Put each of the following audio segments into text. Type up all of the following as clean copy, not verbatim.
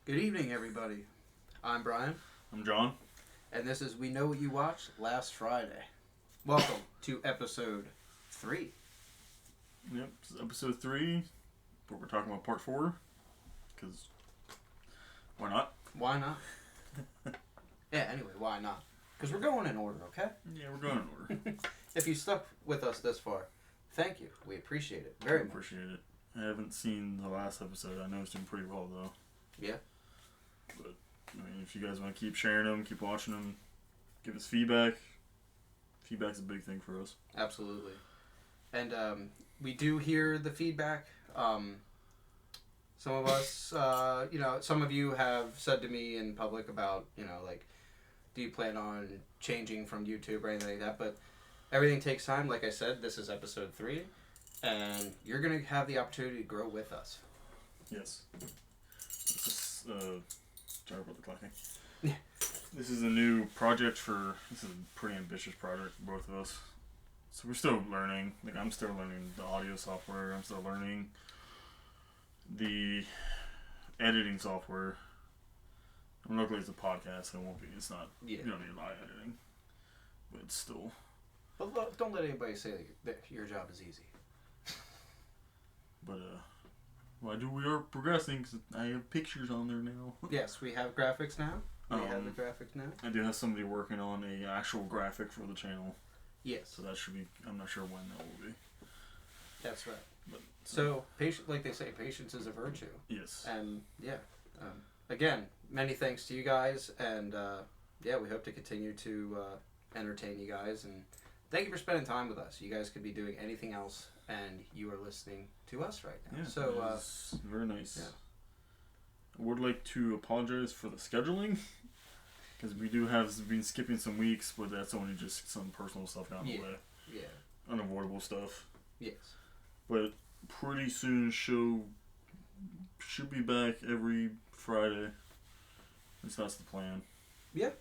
Good evening, everybody. I'm Brian, I'm John. and this is We Know What You Watched Last Friday. Welcome to episode 3. Yep, this is episode 3, but we're talking about part 4, because why not? Why not? Yeah, anyway, why not? Because we're going in order, okay? Yeah, we're going in order. If you stuck with us this far, thank you. We appreciate it very much. Appreciate it. I haven't seen the last episode. I know it's doing pretty well, though. Yeah. But, I mean, if you guys want to keep sharing them, keep watching them, give us feedback. Feedback's a big thing for us. Absolutely. And we do hear the feedback. Some of us, some of you have said to me in public about, do you plan on changing from YouTube or anything like that? But everything takes time. Like I said, this is episode 3, and you're going to have the opportunity to grow with us. Yes. This is, sorry about the clacking. Yeah. This is a new project this is a pretty ambitious project for both of us. So we're still learning. Like, I'm still learning the audio software. I'm still learning the editing software. And luckily it's a podcast, so it's not, you don't need live editing. But it's still... But don't let anybody say that your job is easy. But, we are progressing, because I have pictures on there now. Yes, we have graphics now. We have the graphics now. I do have somebody working on a actual graphic for the channel. Yes. So that should be, I'm not sure when that will be. That's right. But, so like they say, patience is a virtue. Yes. And, again, many thanks to you guys, and, we hope to continue to entertain you guys, and thank you for spending time with us. You guys could be doing anything else, and you are listening to us right now. Yeah, so, very nice. Yeah. I would like to apologize for the scheduling, because we have been skipping some weeks, but that's only just some personal stuff down the way. Yeah. Unavoidable stuff. Yes. But pretty soon, show should be back every Friday. At least that's the plan. Yep.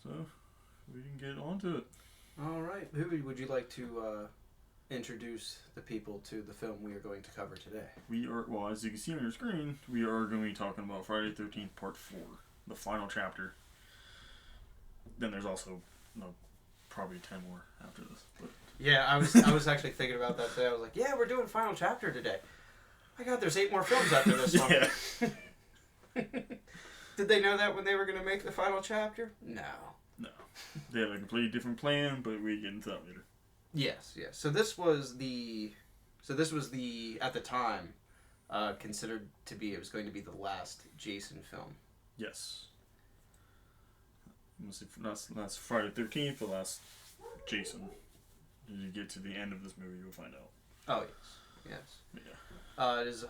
So, we can get on to it. All right. Who would you like to introduce the people to the film we are going to cover today? As you can see on your screen, we are going to be talking about Friday the 13th Part 4, the final chapter. Then there's also, probably 10 more after this. But. Yeah, I was actually thinking about that today. I was like, yeah, we're doing final chapter today. My God, there's 8 more films after this one. Yeah. Did they know that when they were going to make the final chapter? No. They had a completely different plan, but we get into that later. Yes. So this was the at the time considered to be, it was going to be the last Jason film. Yes. That's Friday the 13th, the last Jason. As you get to the end of this movie, you'll find out. Oh, yes. Yeah. It is,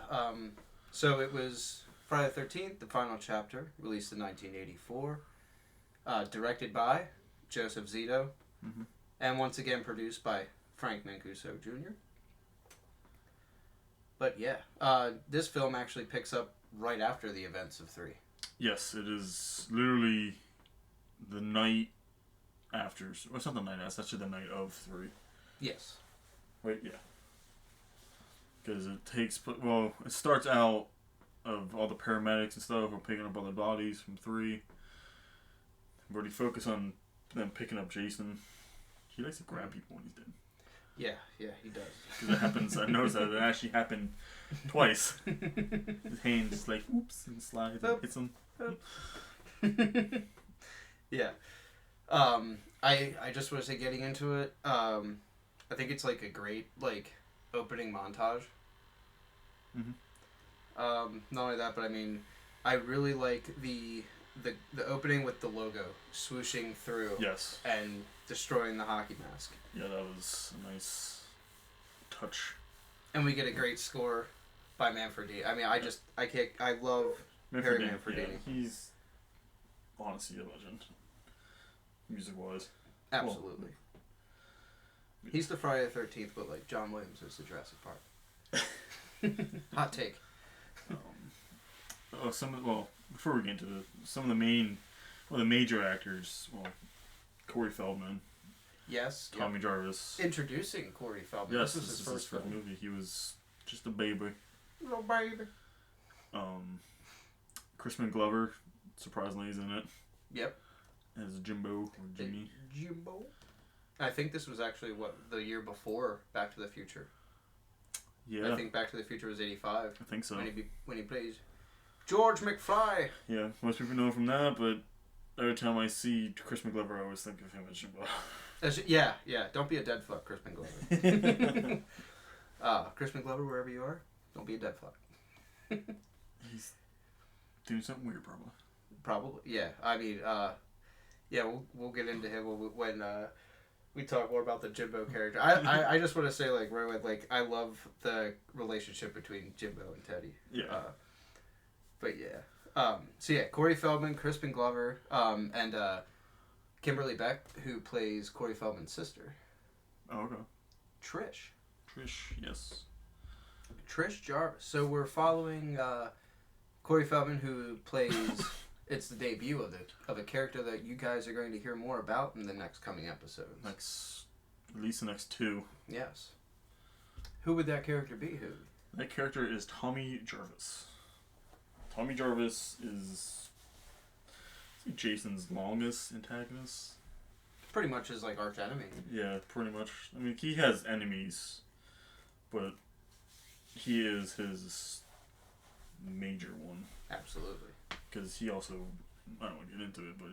so it was Friday the 13th, the final chapter, released in 1984, directed by Joseph Zito, and once again produced by Frank Mancuso Jr. But this film actually picks up right after the events of 3. Yes, it is literally the night after. Well, it's not the night after, it's actually the night of 3. Yes. Wait, yeah. Because it starts out of all the paramedics and stuff who are picking up other bodies from 3. We've already focused on them picking up Jason. He likes to grab people when he's dead. Yeah, he does. Because it happens, I noticed that it actually happened twice. His hand just oops, and slides and hits him. Yeah. I just want to say, getting into it, I think it's a great, opening montage. Not only that, but I mean, I really like the opening with the logo swooshing through. Yes. And destroying the hockey mask. Yeah, that was a nice touch. And we get a great score by Manfredini. I mean, I love Harry Manfredini. Yeah, he's honestly a legend, music-wise. Absolutely. He's the Friday the 13th, but John Williams is the Jurassic Park. Hot take. Before we get into some of the major actors, Corey Feldman. Yes. Tommy Jarvis. Introducing Corey Feldman. Yes, this was his first movie. He was just a baby. Little baby. Crispin Glover, surprisingly, is in it. Yep. As Jimbo or Jimmy. Jimbo. I think this was actually the year before Back to the Future. Yeah. I think Back to the Future was 85. I think so. When he plays George McFly. Yeah, most people know him from that, but every time I see Crispin Glover, I always think of him as Jimbo. Yeah. Don't be a dead fuck, Crispin Glover. Crispin Glover, wherever you are, don't be a dead fuck. He's doing something weird, probably. Probably, yeah. I mean, we'll get into him when we talk more about the Jimbo character. I just want to say, like, right away, like, I love the relationship between Jimbo and Teddy. Yeah. But yeah. Corey Feldman, Crispin Glover, and Kimberly Beck, who plays Corey Feldman's sister. Oh, okay. Trish, yes. Trish Jarvis. So we're following Corey Feldman, who plays. It's the debut of a character that you guys are going to hear more about in the next coming episodes. At least the next 2. Yes. Who would that character be? Who? That character is Tommy Jarvis. Tommy Jarvis is Jason's longest antagonist. Pretty much his like arch enemy. Yeah, pretty much. I mean, he has enemies, but he is his major one. Absolutely. Because he also, I don't want to get into it, but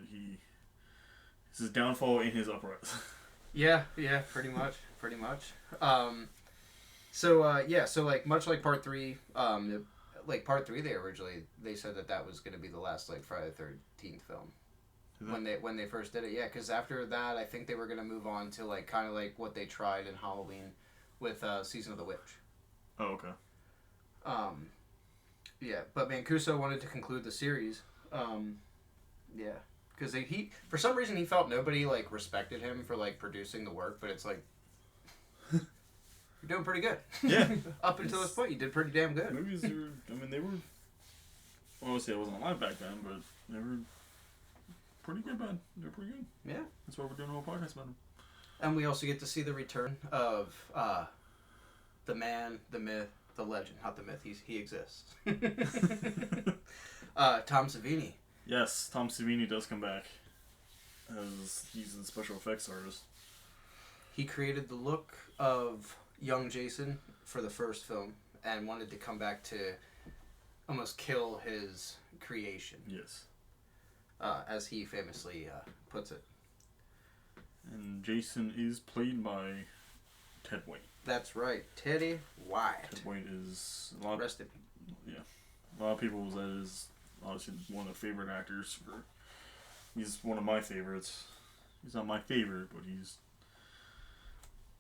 it's his downfall in his uprise. Yeah, pretty much. So like much like part 3, like part 3, they said that was going to be the last like Friday the 13th film. When they first did it, yeah, because after that, I think they were going to move on to like kind of like what they tried in Halloween with Season of the Witch. Oh, okay. Yeah, but Mancuso wanted to conclude the series. Yeah, because he for some reason he felt nobody like respected him for like producing the work, but it's like you're doing pretty good. Yeah. Up until this point, you did pretty damn good. Movies are. I mean, they were. Obviously, I wasn't alive back then, but they were pretty good, man. They're pretty good. Yeah. That's why we're doing a whole podcast about them. And we also get to see the return of the man, the myth, the legend. Not the myth. He exists. Tom Savini. Yes, Tom Savini does come back as he's the special effects artist. He created the look of young Jason for the first film and wanted to come back to almost kill his creation. Yes. As he famously puts it. And Jason is played by Ted White. That's right, Teddy White. Ted White is a lot of people that is obviously one of the favorite actors he's one of my favorites. He's not my favorite, but he's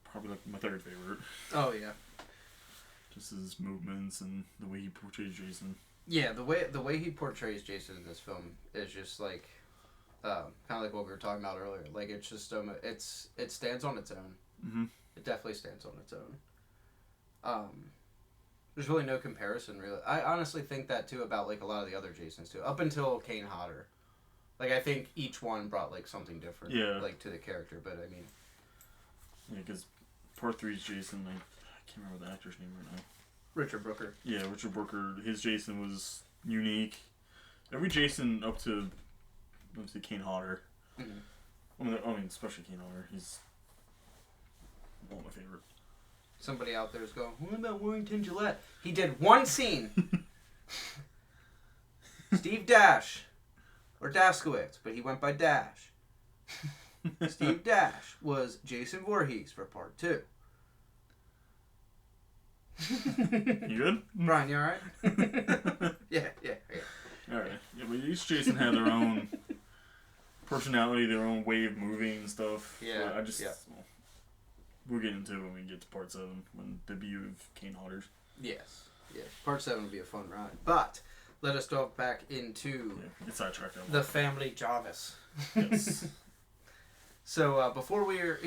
probably like my third favorite. Oh yeah. Just his movements and the way he portrays Jason. Yeah, the way he portrays Jason in this film is just like kind of like what we were talking about earlier. Like it's just it stands on its own. Mm-hmm. It definitely stands on its own. There's really no comparison, really. I honestly think that, too, about, like, a lot of the other Jasons, too. Up until Kane Hodder. Like, I think each one brought, like, something different, like, to the character, but, I mean... Yeah, because part 3's Jason, I can't remember the actor's name right now. Richard Brooker. Yeah, Richard Brooker. His Jason was unique. Every Jason up to, let's say, Kane Hodder. Mm-hmm. I mean, especially Kane Hodder. He's one of my favorite. Somebody out there is going, what about Warrington Gillette? He did one scene. Steve Dash. Or Daskowitz, but he went by Dash. Steve Dash was Jason Voorhees for part 2. You good? Brian, you alright? Yeah. Alright. Yeah, but each Jason had their own personality, their own way of moving and stuff. Yeah. Well, we'll get into it when we get to part 7, when the debut of Kane Hodder's. Yes. Part 7 will be a fun ride. But let us delve back into get sidetracked. The family Jarvis. Yes. So before we are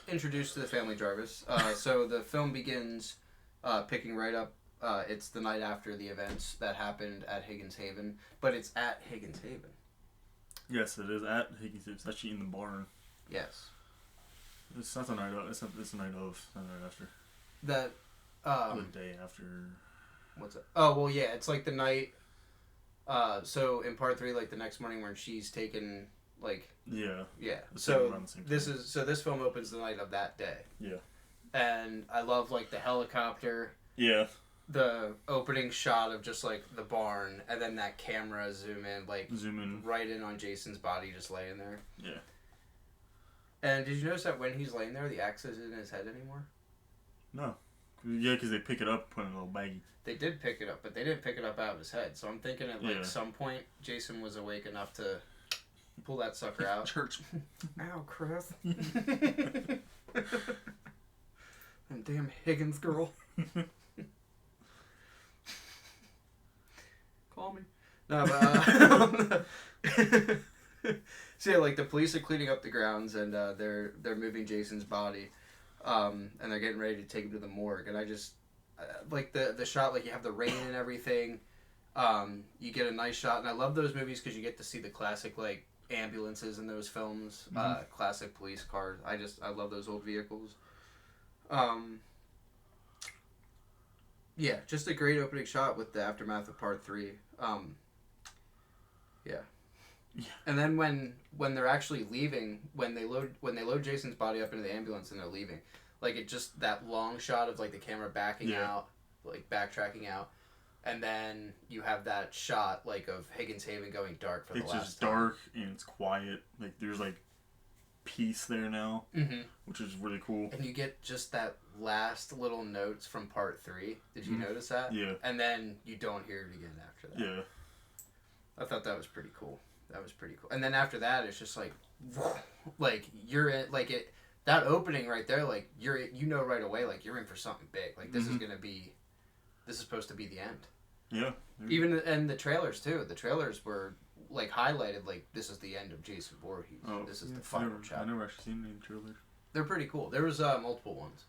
introduced to the family Jarvis, so the film begins picking right up. It's the night after the events that happened at Higgins Haven, but it's at Higgins Haven. Yes, it is at Higgins Haven. It's actually in the barn. Yes. It's not the night of. It's the night of. Not the night after. The day after. What's it? Oh well, yeah. It's like the night. So in part 3, like the next morning when she's taken, like... Yeah. Yeah. So this film opens the night of that day. Yeah. And I love, like, the helicopter. Yeah. The opening shot of just, like, the barn, and then that camera zoom in right in on Jason's body just laying there. Yeah. And did you notice that when he's laying there, the axe isn't in his head anymore? No. Yeah, because they pick it up and put it in a little baggie. They did pick it up, but they didn't pick it up out of his head. So I'm thinking at, like, some point, Jason was awake enough to pull that sucker out. Church. Ow, Chris. And damn Higgins girl. Call me. No, but so yeah, like the police are cleaning up the grounds and they're moving Jason's body, and they're getting ready to take him to the morgue. And I just like the shot, like you have the rain and everything. You get a nice shot, and I love those movies because you get to see the classic like ambulances in those films, classic police cars. I love those old vehicles. Yeah, just a great opening shot with the aftermath of part 3. Yeah. And then when they're actually leaving, when they load Jason's body up into the ambulance and they're leaving, like it just that long shot of like the camera backing out, like backtracking out, and then you have that shot like of Higgins Haven going dark for the last time. It's just dark and it's quiet. Like there's like peace there now, which is really cool. And you get just that last little notes from part 3. Did you notice that? Yeah. And then you don't hear it again after that. Yeah. I thought that was pretty cool. And then after that, it's just like, you're in, like it, that opening right there, like you know right away, like you're in for something big. Like this is supposed to be the end. Yeah. Even, and the trailers too. The trailers were like highlighted, like this is the end of Jason Voorhees. Oh, this is the final chapter. I never actually seen any trailers. They're pretty cool. There was multiple ones.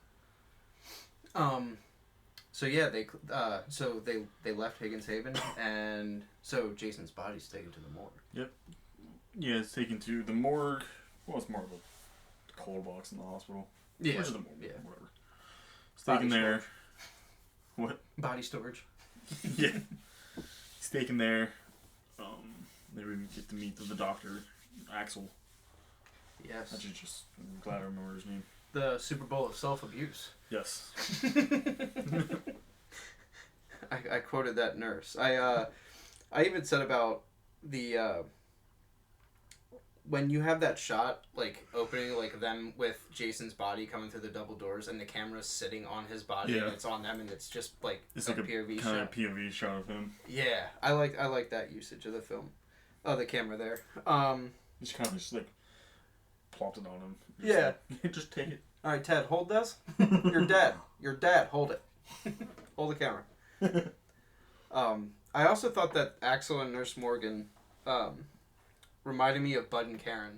So yeah, they left Higgins Haven, and so Jason's body's taken to the morgue. Yep. Yeah, it's taken to the morgue. Well, it's more of a cold box in the hospital. Yeah. Which is the morgue. Yeah. Whatever. It's taken there. What? Body storage. Yeah. It's taken there. They would get to meet the doctor, Axel. Yes. I'm glad I remember his name. The Super Bowl of self-abuse. Yes. I quoted that nurse. I even said about the when you have that shot like opening like them with Jason's body coming through the double doors and the camera's sitting on his body and it's on them and it's just like it's a like POV kind shot. of POV shot of him. Yeah, I like that usage of the film. Oh, the camera there. Just kind of just like plopped it on him. Yeah. Like, just take it. All right, Ted, hold this. You're dead. You're dead. Hold it. Hold the camera. I also thought that Axel and Nurse Morgan reminded me of Bud and Karen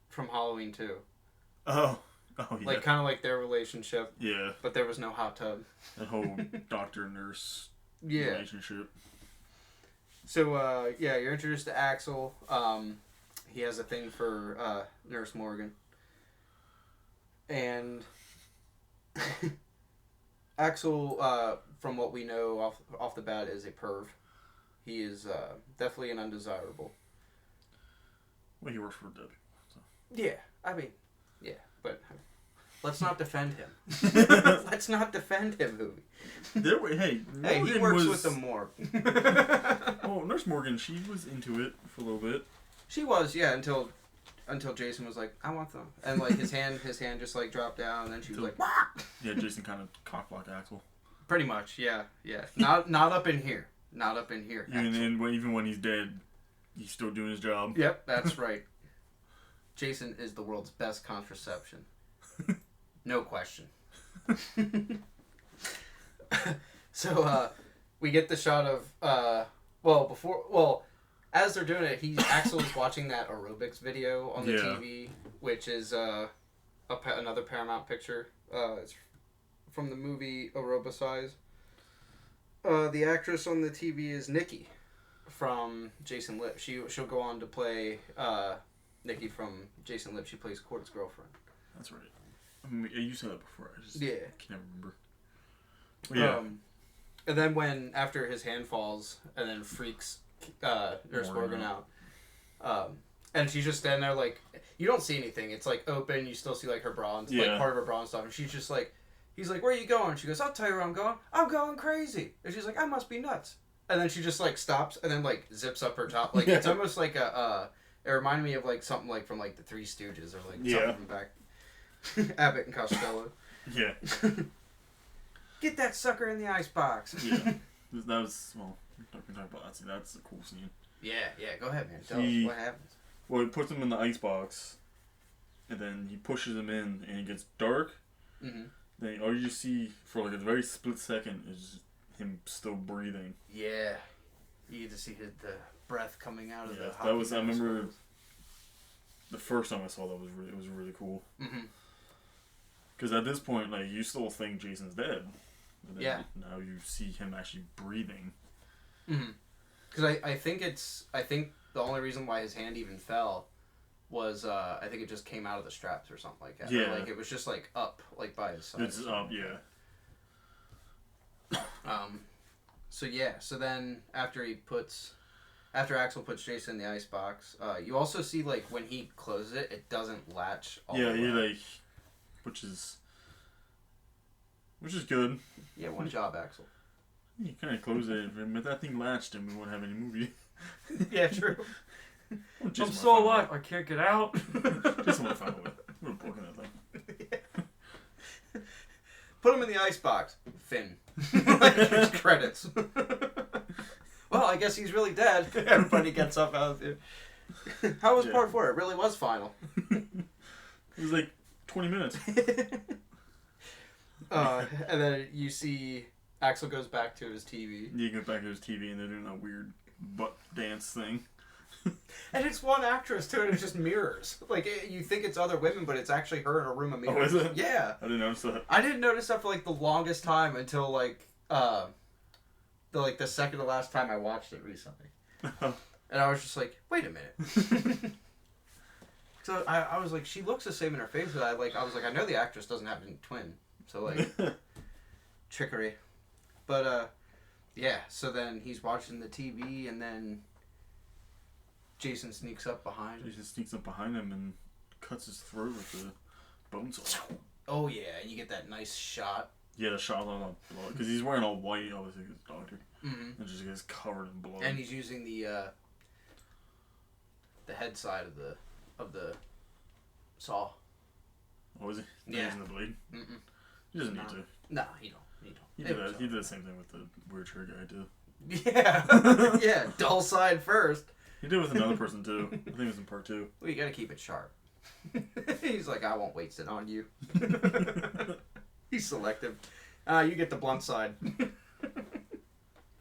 from Halloween 2. Oh, yeah. Like, kind of like their relationship. Yeah. But there was no hot tub. The whole doctor-nurse relationship. So, you're introduced to Axel. He has a thing for Nurse Morgan. And Axel, from what we know off the bat, is a perv. He is definitely an undesirable. Well, he works for Debbie. So. Yeah, I mean, yeah, but let's not defend him. Let's not defend him, Hoovie. Hey, he works with the morgue. Well, Nurse Morgan, she was into it for a little bit. She was, yeah, until Jason was like, I want them. And like his hand just like dropped down and then she was like, wah! Yeah, Jason kind of cockblocked Axel. Pretty much, yeah. Not up in here. Not up in here. Even when he's dead, he's still doing his job. Yep, that's right. Jason is the world's best contraception. No question. So we get the shot of as they're doing it, Axel is watching that aerobics video on the TV, which is another Paramount picture. It's from the movie Aerobicize. The actress on the TV is Nikki from Jason Lipp. She'll go on to play Nikki from Jason Lipp. She plays Court's girlfriend. That's right. I mean, you said that before. I just can never remember. Yeah. And then after his hand falls and then freaks Nurse Morgan out, and she's just standing there like, you don't see anything. It's like open. You still see like her bra and like part of her bra and stuff. And she's just like, he's like, where are you going? She goes, I'll tell you where I'm going. I'm going crazy. And she's like, I must be nuts. And then she just like stops and then like zips up her top. Like it's almost like it reminded me of like something like from like the Three Stooges or like something from back. Abbott and Costello. Yeah. Get that sucker in the icebox. Yeah. That was, well, we can talk about that. See, that's a cool scene. Yeah, go ahead, man. Tell us what happens. Well, he puts him in the icebox, and then he pushes him in, and it gets dark. Mm-hmm. Then all you see for like a very split second is him still breathing. Yeah. You get to see the breath coming out of the that was, I remember the first time I saw that it was really cool. Mm-hmm. Because at this point, like, you still think Jason's dead. But then now you see him actually breathing. Mm-hmm. Because I think the only reason why his hand even fell was, I think it just came out of the straps or something like that. Yeah. Or, like, it was just, like, up, like, by his side. It's up, yeah. So then after Axel puts Jason in the icebox, you also see, like, when he closes it, it doesn't latch all the way. Yeah, like... Which is good. Yeah, one job, Axel. You kind of close it. If that thing latched, then we won't have any movie. Yeah, true. I'm so alive. I can't get out. Just want to find a way. We're broken that thing. Yeah. Put him in the icebox. Finn. Like, credits. Well, I guess he's really dead. Everybody gets up out of it. How was part 4? It really was final. It was like 20 minutes. And then you see Axel goes back to his TV. Yeah, he goes back to his TV and they're doing that weird butt dance thing. And it's one actress too, and it's just mirrors. Like, you think it's other women, but it's actually her in a room of mirrors. Oh, is it? Yeah. I didn't notice that. I didn't notice that for like the longest time until like the second to last time I watched it recently. And I was just like, wait a minute. So I was like, she looks the same in her face, but I was like, I know the actress doesn't have a twin. So like, trickery. But yeah, so then he's watching the TV and then Jason sneaks up behind him. Jason sneaks up behind him and cuts his throat with the bone saw. Oh yeah, and you get that nice shot. Yeah, the shot on the blood. Because he's wearing all white, obviously, he's a doctor. Mm-hmm. And just gets covered in blood. And he's using the head side of the saw. Oh, is he? Yeah. Using the blade? Mm-mm. He doesn't need to. No, he don't. He did the same thing with the weird shirt guy, too. Yeah. Yeah, dull side first. He did it with another person, too. I think it was in part 2. Well, you gotta keep it sharp. He's like, I won't waste it on you. He's selective. You get the blunt side.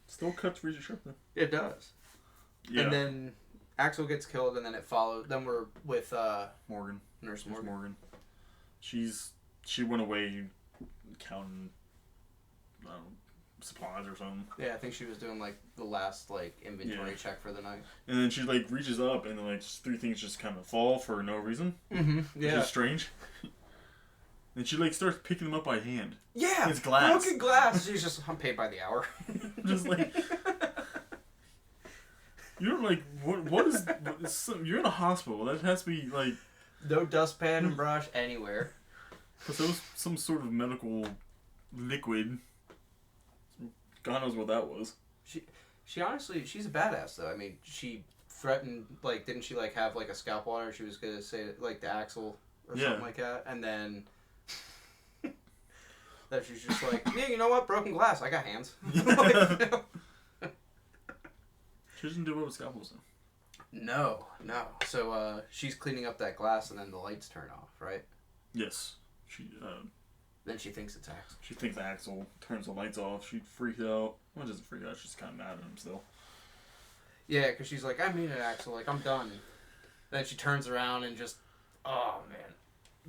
Still cuts really sharp, though. It does. Yeah. And then Axel gets killed, and then it follows. Then we're with Morgan. Nurse Morgan. She went away counting, I don't know, supplies or something. Yeah, I think she was doing like the last like inventory check for the night. And then she like reaches up, and then like 3 things just kind of fall for no reason. Mm-hmm. Yeah. Which is strange. And she like starts picking them up by hand. Yeah. It's glass. Broken glass. She's just, I'm paid by the hour. Just like. You're like, what is. You're in a hospital. That has to be like. No dustpan and brush anywhere. Because there was some sort of medical liquid. God knows what that was. She honestly, she's a badass though. I mean, she threatened, like, didn't she like have like a scalp water? She was gonna say like the Axel or something like that, and then that she's just like, yeah, you know what? Broken glass. I got hands. Like, you know? She doesn't do well with scalpels though. No. So she's cleaning up that glass, and then the lights turn off, right? Yes. Then she thinks it's Axel. She thinks Axel turns the lights off. She freaks out. Well, she doesn't freak out. She's kind of mad at him still. Yeah, because she's like, I mean it, Axel. Like, I'm done. Then she turns around and just, oh man,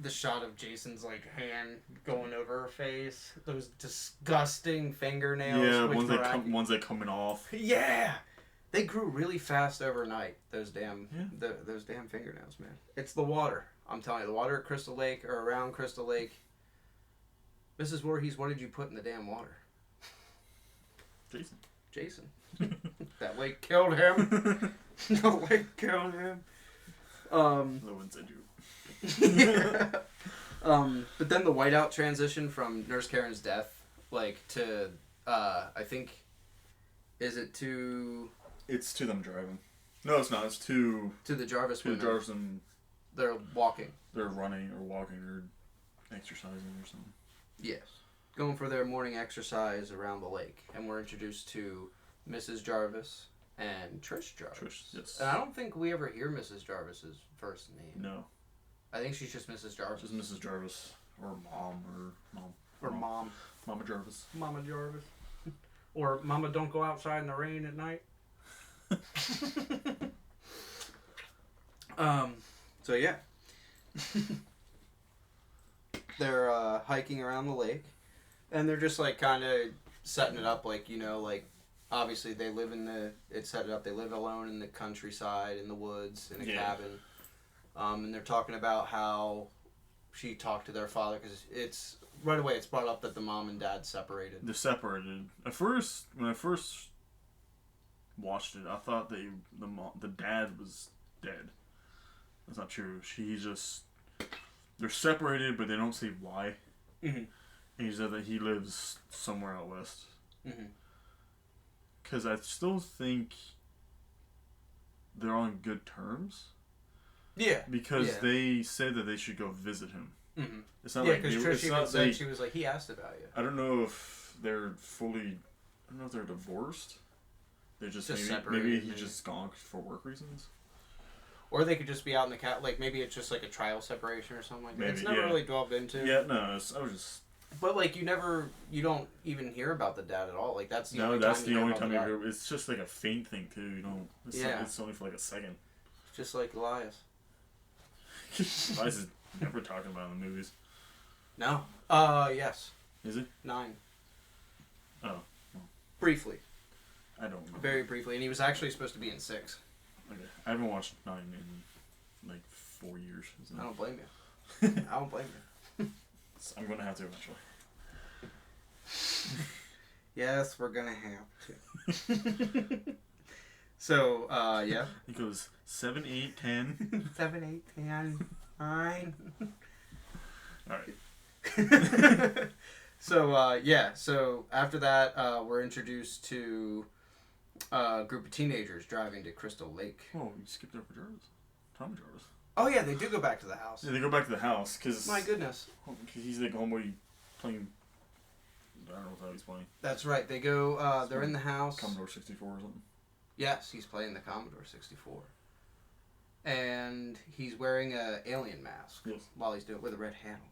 the shot of Jason's like hand going over her face. Those disgusting fingernails. Yeah, ones that coming off. Yeah, they grew really fast overnight. Those damn fingernails, man. It's the water. I'm telling you, the water at Crystal Lake or around Crystal Lake. Mrs. Voorhees, what did you put in the damn water? Jason. That lake killed him. The lake killed him. No one said you. Yeah. But then the whiteout transition from Nurse Karen's death, like, to, I think, is it to... It's to them driving. No, it's not. It's to... To the Jarvis women. To the Jarvis and... They're walking. They're running or walking or exercising or something. Yes. Going for their morning exercise around the lake. And we're introduced to Mrs. Jarvis and Trish Jarvis. Trish, yes. And I don't think we ever hear Mrs. Jarvis's first name. No. I think she's just Mrs. Jarvis. Just Mrs. Jarvis. Or Mom. Or Mom. Mama Jarvis. Mama Jarvis. Or Mama don't go outside in the rain at night. So yeah. They're hiking around the lake. And they're just like kind of setting it up like, you know, like obviously they live in the, it's set it up, they live alone in the countryside, in the woods, in a cabin. And they're talking about how she talked to their father because it's, right away it's brought up that the mom and dad separated. They're separated. At first, when I first watched it, I thought the dad was dead. That's not true. They're separated, but they don't say why. Mm-hmm. And he said that he lives somewhere out west. Mm-hmm. Because I still think they're on good terms. Yeah. Because they said that they should go visit him. Mm-hmm. It's not because Trish even said, she was like, he asked about you. I don't know if they're fully... I don't know if they're divorced. They're just separated. Maybe he's just gone for work reasons. Or they could just be out in the cat. Like, maybe it's just like a trial separation or something like that. Maybe, it's never really delved into. Yeah, no, I was just... But, like, you don't even hear about the dad at all. Like, that's the only time that's the only time you hear. It's just like a faint thing, too. You don't... It's only for like a second. Just like Elias. Elias is never talking about in the movies. No. Yes. Is it? 9. Oh. Well. Briefly. I don't remember. Very briefly. And he was actually supposed to be in 6. Okay. I haven't watched 9 in like 4 years. I don't blame you. I don't blame you. I'm going to have to eventually. Yes, we're going to have to. So, yeah. It goes 7, 8, 10. 7, 8, 10, 9. Alright. So, yeah. So, after that, we're introduced to a group of teenagers driving to Crystal Lake. Oh, you skipped over Jarvis. Tom Jarvis. Oh, yeah, they do go back to the house. Yeah, they go back to the house, because... My goodness. He's like homeboy playing... I don't know what he's playing. That's right. They go, they're in the house. Commodore 64 or something. Yes, he's playing the Commodore 64. And he's wearing a alien mask while he's doing it with a red hat on.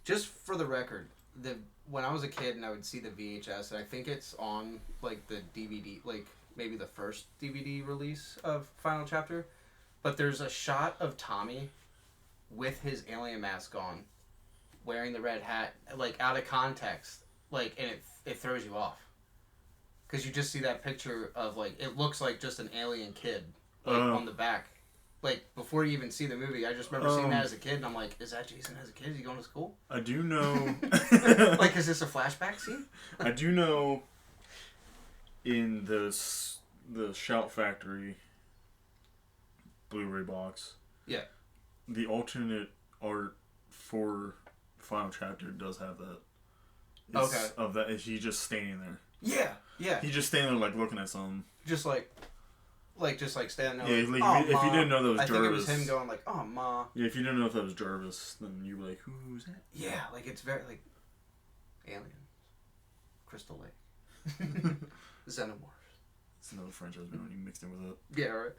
Just for the record, when I was a kid and I would see the VHS, and I think it's on like the DVD, like maybe the first DVD release of Final Chapter, but there's a shot of Tommy with his alien mask on, wearing the red hat, like out of context, like, and it throws you off. Because you just see that picture of, like, it looks like just an alien kid, like, on the back. Like, before you even see the movie, I just remember seeing that as a kid, and I'm like, is that Jason as a kid? Is he going to school? I do know... Like, is this a flashback scene? I do know in the Shout Factory Blu-ray box, the alternate art for Final Chapter does have that. It's of that, he's just standing there. Yeah. He's just standing there, like, looking at something. Just like standing there. Yeah, like, like, if you didn't know that was Jarvis. I think it was him going like, oh, Ma. Yeah, if you didn't know if that was Jarvis, then you were like, who's that? Yeah, like, it's very, like, Aliens. Crystal Lake. Xenomorphs. It's another franchise we don't even mixed in with it. Yeah, right.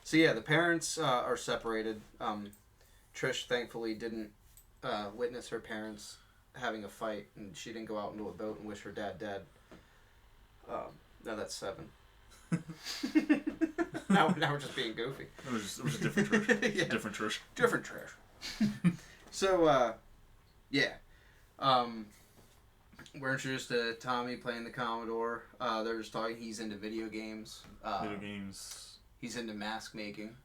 So, yeah, the parents are separated. Trish, thankfully, didn't witness her parents having a fight, and she didn't go out into a boat and wish her dad dead. No, that's 7. now we're just being goofy. It was a different Trish. Yeah. Different Trish. Different Trish. So, yeah. We're introduced to Tommy playing the Commodore. They're just talking. He's into video games. Video games. He's into mask making.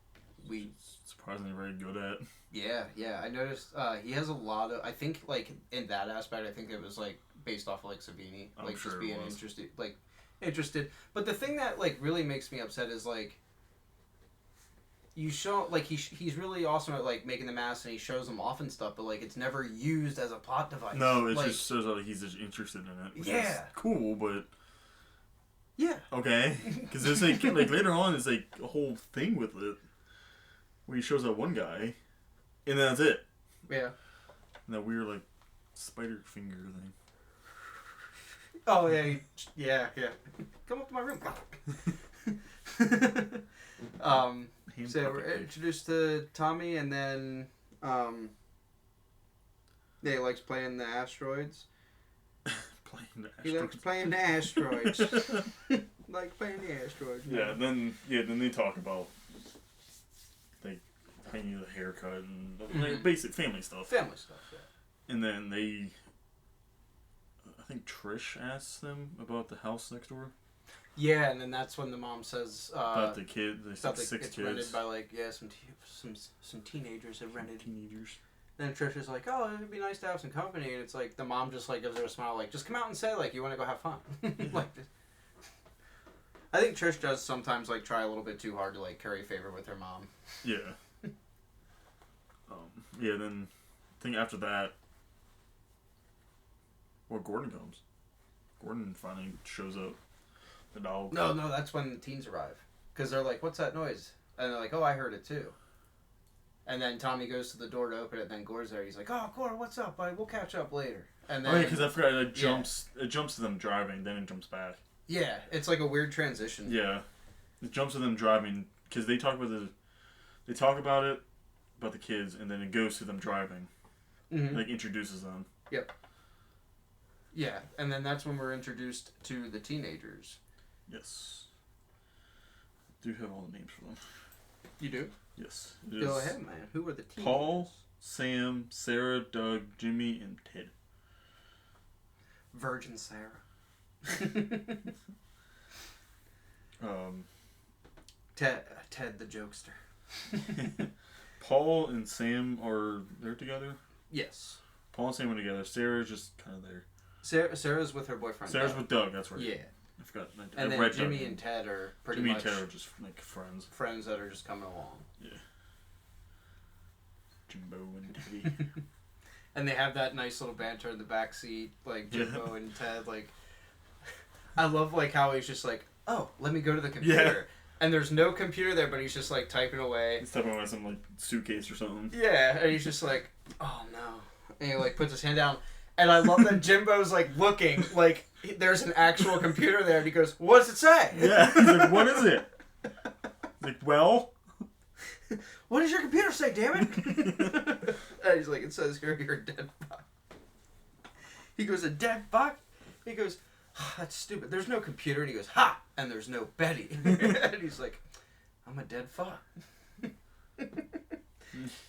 Surprisingly very good at. Yeah. I noticed he has a lot of... I think, like, in that aspect, I think it was, like, based off of like Savini, I'm like sure just it being was. interested. But the thing that like really makes me upset is like you show like he's really awesome at like making the masks and he shows them off and stuff, but like it's never used as a plot device. No, it like, just shows that he's just interested in it. Which Yeah. is cool, but yeah. okay, because it's like later on, it's like a whole thing with it where he shows that one guy, and then that's it. Yeah. And that weird like spider finger thing. Oh yeah. Come up to my room. So we're introduced to Tommy, and then he likes playing the asteroids. He likes playing the asteroids. Like playing the asteroids. Yeah, then they talk about like how you need a haircut and like, basic family stuff. Family stuff, yeah. And then I think Trish asks them about the house next door. Yeah, and then that's when the mom says About the kid, there's like it's 6 kids. rented by like some teenagers have rented. Teenagers. Then Trish is like, oh, it'd be nice to have some company, and it's like the mom just like gives her a smile, like just come out and say like you want to go have fun. Like, I think Trish does sometimes like try a little bit too hard to like curry favor with her mom. Yeah. Yeah. Then I think after that, well, Gordon comes. Gordon finally shows up. The dog. No, that's when the teens arrive. Because they're like, what's that noise? And they're like, oh, I heard it too. And then Tommy goes to the door to open it, and then Gore's there. He's like, oh, Gore, what's up, buddy? We'll catch up later. And then, oh, yeah, because I forgot it jumps to them driving, then it jumps back. Yeah, it's like a weird transition. Yeah. It jumps to them driving, because they talk about it, about the kids, and then it goes to them driving. Mm-hmm. Like, introduces them. Yep. Yeah, and then that's when we're introduced to the teenagers. Yes. I do have all the names for them. You do? Yes. Go ahead, man. Who are the teenagers? Paul, Sam, Sarah, Doug, Jimmy, and Ted. Virgin Sarah. Ted the jokester. Paul and Sam they're together? Yes. Paul and Sam are together. Sarah's just kind of there. Sarah's with her boyfriend. Sarah's Doug. with Doug, that's right. Yeah. I forgot. And then Jimmy and Ted are pretty much... Jimmy and Ted are just like friends. Friends that are just coming along. Yeah. Jimbo and Teddy. And they have that nice little banter in the backseat, like Jimbo and Ted. Like, I love like how he's just like, oh, let me go to the computer. Yeah. And there's no computer there, but he's just like typing away. He's typing away on some like suitcase or something. Yeah, and he's just like, oh no. And he like puts his hand down. And I love that Jimbo's like looking, like there's an actual computer there, and he goes, what does it say? Yeah, he's like, what is it? He's like, well... What does your computer say, damn it? And he's like, it says you're a dead fuck. He goes, a dead fuck? He goes, oh, that's stupid. There's no computer. And he goes, ha! And there's no Betty. And he's like, I'm a dead fuck.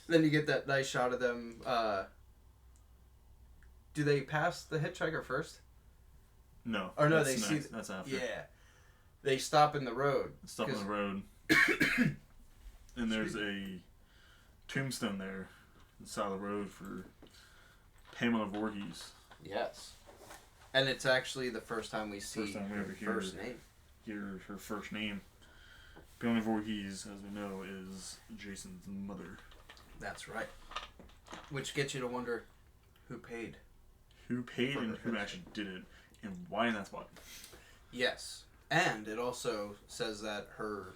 Then you get that nice shot of them. Do they pass the hitchhiker first? No. Or no, they see... That's after. Yeah. They stop in the road. Stop on the road. And there's a tombstone there on the side of the road for Pamela Voorhees. Yes. And it's actually the first time we see her first name. Hear her first name. Pamela Voorhees, as we know, is Jason's mother. That's right. Which gets you to wonder who paid. Who paid and who actually did it, and why in that spot. Yes. And it also says that her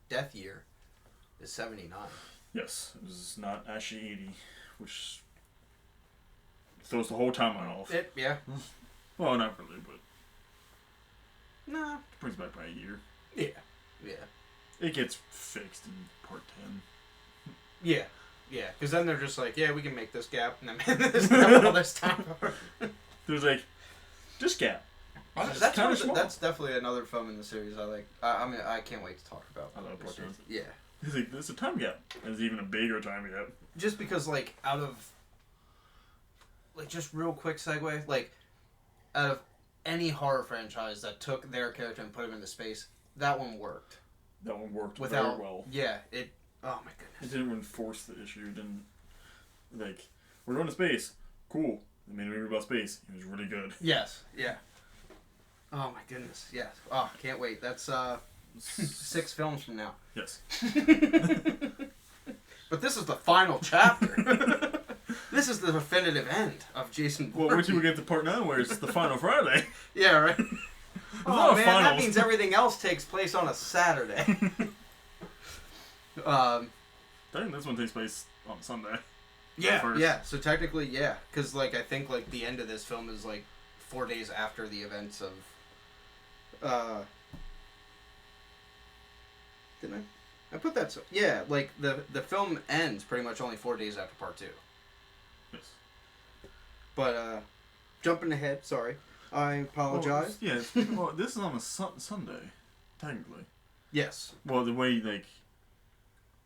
death year is 79. Yes, it was not actually 80, which throws the whole timeline off. Yeah. Well, not really, but Nah. brings back by a year. Yeah. It gets fixed in part 10. Yeah. Yeah. Because then they're just like, yeah, we can make this gap and then this gap all this time. There's like, this gap. That's definitely another film in the series I like. I mean, I can't wait to talk about. I love part 10. Yeah. He's like, there's a time gap. There's even a bigger time gap. Just because, like, out of... Like, just real quick segue. Like, out of any horror franchise that took their character and put him into space, that one worked. That one worked very well. Yeah, it... Oh, my goodness. It didn't enforce the issue. It didn't... Like, we're going to space. Cool. They made a movie about space. It was really good. Yes. Yeah. Oh my goodness. Yes. Oh, can't wait. That's 6 films from now. Yes. But this is the final chapter. This is the definitive end of Jason Voorhees. Well, wait till we get to part 9 where it's the final Friday. Yeah, right? Oh, man, finals. that means everything else takes place on a Saturday. I think this one takes place on Sunday. Yeah, First. yeah. So technically, yeah. Because, like, I think, like, the end of this film is, like, 4 days after the events of... Didn't I put that... Yeah, like, the film ends pretty much only 4 days after part 2. Yes. But, jumping ahead, sorry. I apologize. Well, well, this is on a Sunday, technically. Yes. Well, the way, like...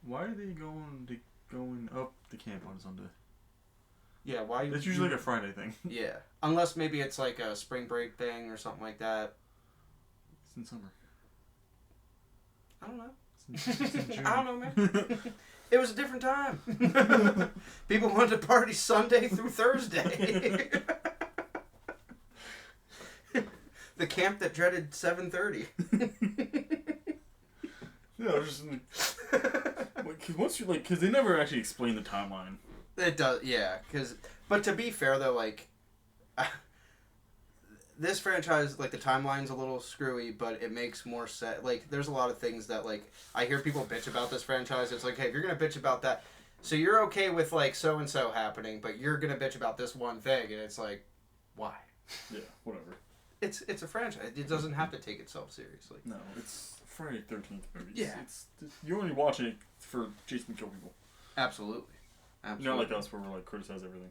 Why are they going up the camp on Sunday? Yeah, why... It's usually like a Friday thing. Yeah. Unless maybe it's like a spring break thing or something like that. It's in summer. I don't know. It's in June. I don't know, man. It was a different time. People wanted to party Sunday through Thursday. The camp that dreaded 7:30. Yeah, I was just like, once you like, because they never actually explain the timeline. It does, yeah. But to be fair, though, like, this franchise, like, the timeline's a little screwy, but it makes more sense. Like, there's a lot of things that, like, I hear people bitch about this franchise. It's like, hey, if you're gonna bitch about that, so you're okay with, like, so and so happening, but you're gonna bitch about this one thing, and it's like, why? Yeah, whatever. It's a franchise. It doesn't have to take itself seriously. No, it's Friday 13th movies. Yeah. It's you're only watching it for Jason to kill people. Absolutely. Not like us where we're like criticize everything.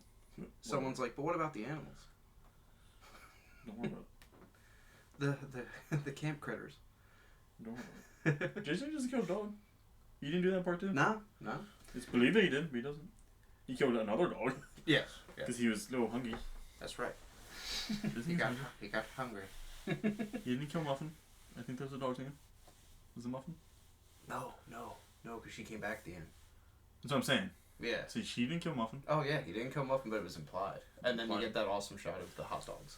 Someone's like, but what about the animals? Don't worry about it. The camp critters. Don't worry about it. Jason just killed a dog. You didn't do that part too? No. It's believed that he did, but he doesn't. He killed another dog. Yes. Because he was a little hungry. That's right. He He got hungry. He didn't kill Muffin. I think that was the dog's name. Was it Muffin? No, because she came back at the end. That's what I'm saying. Yeah. See, she didn't kill Muffin. Oh, yeah, he didn't come up, but it was implied. And then you get that awesome shot of the hot dogs.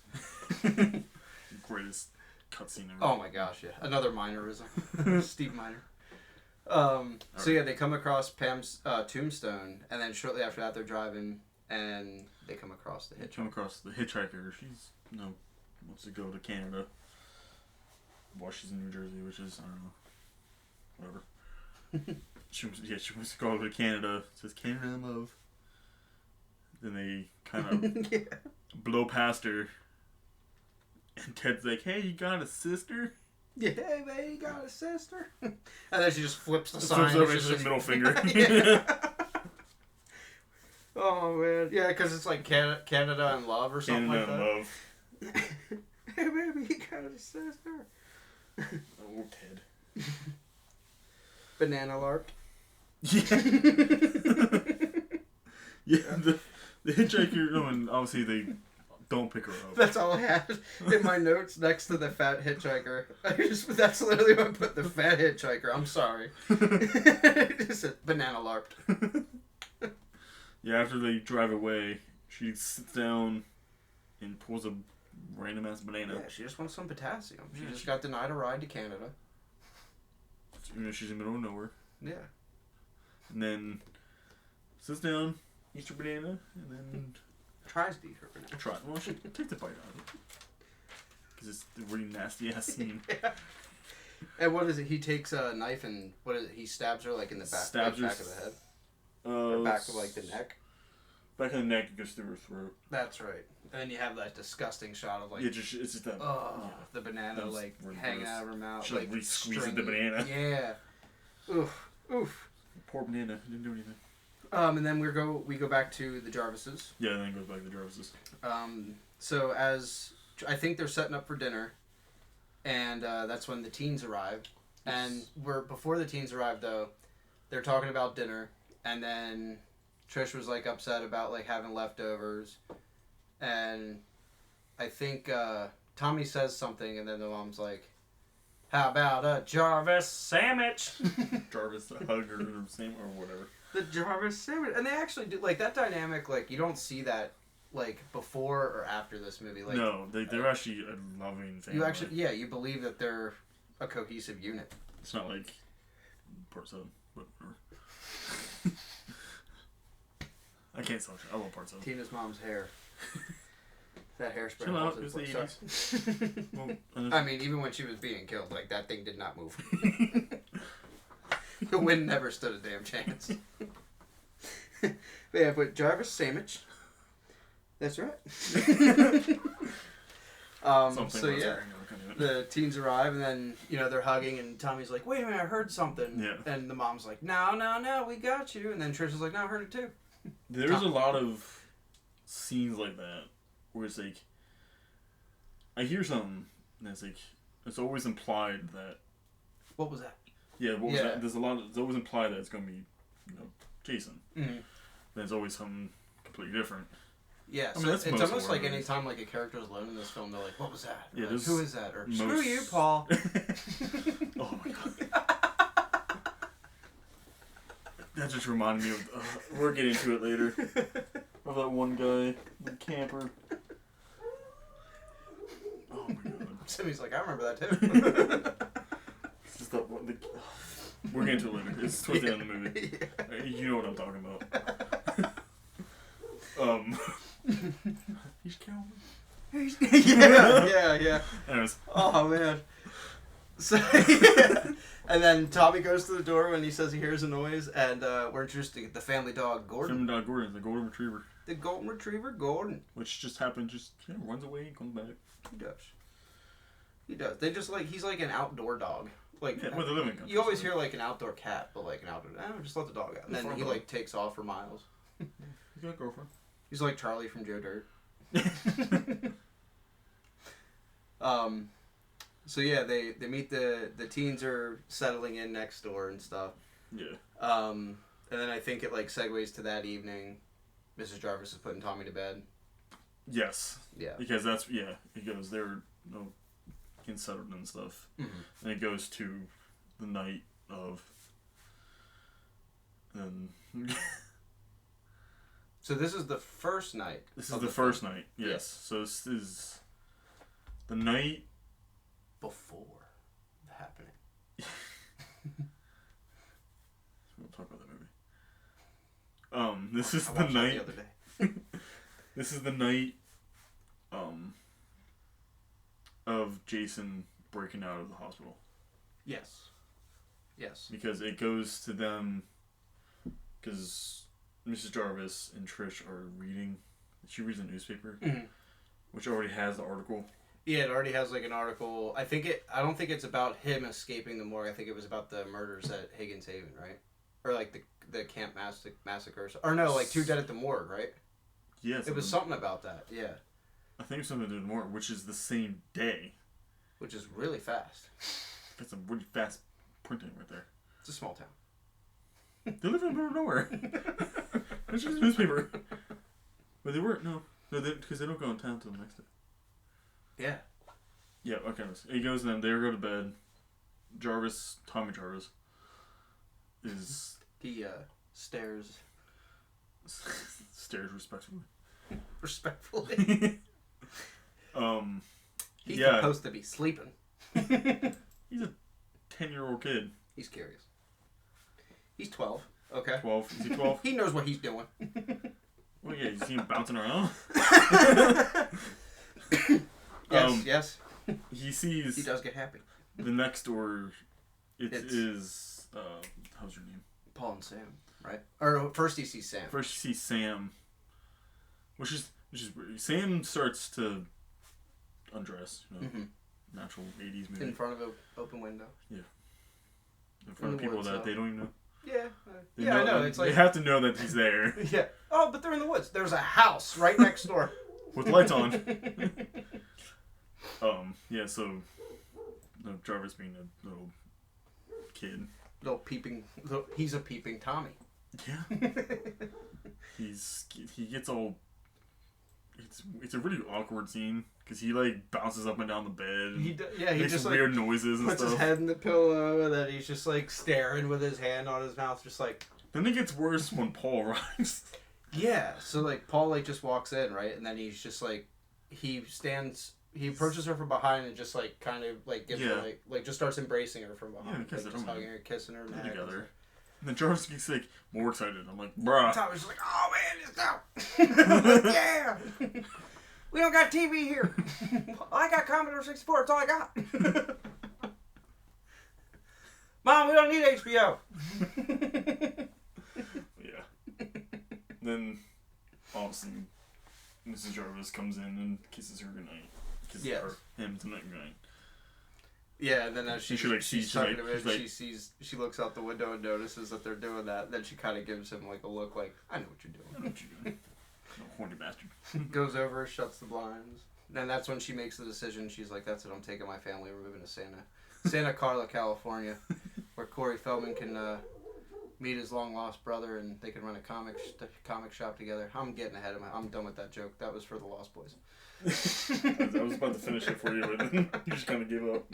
Greatest cutscene ever. Oh my gosh, yeah. Another Minerism. Steve Miner. So yeah, they come across Pam's tombstone, and then shortly after that they're driving, and they come across the hitchhiker. Come across the hitchhiker. She's, wants to go to Canada. Well, she's in New Jersey, which is, I don't know. Whatever. She wants to go to Canada. Says Canada in love. Then they kind of blow past her. And Ted's like, hey, you got a sister? Yeah, hey, man, you got a sister? And then she just flips the sign. Flips over, it's just middle finger. Oh, man. Yeah, because it's like Canada in love or something Canada like in that. love. Hey, baby, you got a sister. Oh, Ted. Banana lark. Yeah. The hitchhiker, no, and obviously they don't pick her up. That's all I had in my notes next to the fat hitchhiker. That's literally what I put, the fat hitchhiker. I'm sorry. Just a banana larp. Yeah, after they drive away, she sits down and pulls a random ass banana. Yeah, she just wants some potassium. She just got denied a ride to Canada. She's in the middle of nowhere. Yeah. And then sits down, eats her banana, and then tries to eat her banana. Try. Well, she takes a bite out of it. Because it's a really nasty ass scene. Yeah. And what is it? He takes a knife and what is it? He stabs her like in the back, back of the head, or back of like the neck. Back of the neck, it goes through her throat. That's right. And then you have that disgusting shot of like it's just that. The banana like hanging out of her mouth. She like squeezing the banana. Yeah. Oof. Poor banana didn't do anything. And then we go back to the Jarvises. Yeah, and then it goes back to the Jarvises. So as I think they're setting up for dinner, and that's when the teens arrive. And before the teens arrive though, they're talking about dinner, and then Trish was like upset about like having leftovers, and I think Tommy says something, and then the mom's like, "How about a Jarvis sandwich?" Jarvis a hug or whatever. The Jarvis sandwich, and they actually do like that dynamic. Like you don't see that like before or after this movie? Like, no, they're actually a loving family. You actually, you believe that they're a cohesive unit. It's not like part 7, but whatever. I can't tell you. I love part 7. Tina's mom's hair. That hairspray. Chill out, it's the 80s. Well, I mean, even when she was being killed, like, that thing did not move. The wind never stood a damn chance. But yeah, but Jarvis sandwich. That's right. So yeah, the teens arrive and then, they're hugging and Tommy's like, wait a minute, I heard something. Yeah. And the mom's like, no, we got you. And then Trish is like, no, I heard it too. There's a lot of scenes like that where it's like, I hear something and it's like, it's always implied that. What was that? Yeah, what was that? It's always implied that it's going to be, Jason. Mm-hmm. Then it's always something completely different. Yeah, so it's almost like any time like a character is alone in this film, they're like, what was that? Yeah, like, who is that? Or screw you, Paul. Oh my god. That just reminded me of, we'll get into it later, of that one guy, the camper. Oh my god. Sammy's like, I remember that too. It's just that one, we're getting to it later. It's towards the end of the movie. Yeah. You know what I'm talking about. He's killing me. Yeah. Anyways. Oh man. So and then Tommy goes to the door when he says he hears a noise, and we're introduced to the family dog Gordon. Family dog Gordon, the golden retriever. The golden retriever Gordon. Which just happened, runs away and comes back. He does. They just he's like an outdoor dog. Like, yeah, with a living country. You always hear like an outdoor cat, but like an outdoor, just let the dog out. And then he like takes off for miles. He's got a girlfriend. He's like Charlie from Joe Dirt. So yeah, they meet the teens are settling in next door and stuff. Yeah. And then I think it like segues to that evening. Mrs. Jarvis is putting Tommy to bed. Yes. Yeah. Because that's it goes they're getting settled and stuff, and it goes to the night of. So this is the first night. This is the first night. Yes. Yeah. So this is the night before the happening. We'll talk about that movie. This is the night. The other day. This is the night. Of Jason breaking out of the hospital. Yes. Because it goes to them. Because Mrs. Jarvis and Trish are reading. She reads a newspaper, which already has the article. Yeah, it already has like an article. I don't think it's about him escaping the morgue. I think it was about the murders at Higgins Haven, right? Or like the camp massacre. Or no, like 2 dead at the morgue, right? Yes. It was something about that. Yeah. I think it's something to do with more, which is the same day. Which is really fast. That's some really fast printing right there. It's a small town. They live in the middle of nowhere. It's just a newspaper. But they weren't, no. Because they don't go in town until the next day. Yeah. Yeah, okay. He goes and then they go to bed. Tommy Jarvis, is... He stares. Stares respectfully. Respectfully. He's supposed to be sleeping. He's a 10-year-old kid. He's curious. He's 12. Okay. 12. Is he 12? He knows what he's doing. Well, yeah, you see him bouncing around. Yes. He sees... He does get happy. The next door, is... how's your name? Paul and Sam, right? Or first he sees Sam. First you see Sam, which is weird. Sam starts to undress, natural 80s movie. In front of an open window. Yeah. In front of people that they don't even know. Yeah. I know. It's like they have to know that he's there. Yeah. Oh, but they're in the woods. There's a house right next door. With lights on. Yeah, so Jarvis being a little kid. He's a peeping Tommy. Yeah. He gets all... It's a really awkward scene because he like bounces up and down the bed. He makes just weird noises and puts stuff. His head in the pillow and then he's just like staring with his hand on his mouth, just like. Then it gets worse when Paul arrives. Yeah, so like Paul like just walks in, right, and then he's just like he approaches her from behind and just like kind of like gives her like just starts embracing her from behind, like just hugging her, kissing her neck together. And then Jarvis gets like more excited. I'm like, bruh. Tommy's just like, oh man, let's go. Yeah. We don't got TV here. I got Commodore 64. That's all I got. Mom, we don't need HBO. Yeah. Then, all of a sudden, Mrs. Jarvis comes in and kisses her goodnight. Kisses him tonight goodnight. Yeah, and then as she's talking to him, like, she looks out the window and notices that they're doing that. Then she kind of gives him like a look like, I know what you're doing. I know what you're doing. No horny bastard. Goes over, shuts the blinds. And that's when she makes the decision. She's like, that's it, I'm taking my family. We're moving to Santa Carla, California, where Corey Feldman can meet his long-lost brother and they can run a comic shop together. I'm getting ahead of I'm done with that joke. That was for the Lost Boys. I was about to finish it for you, but then you just kind of gave up.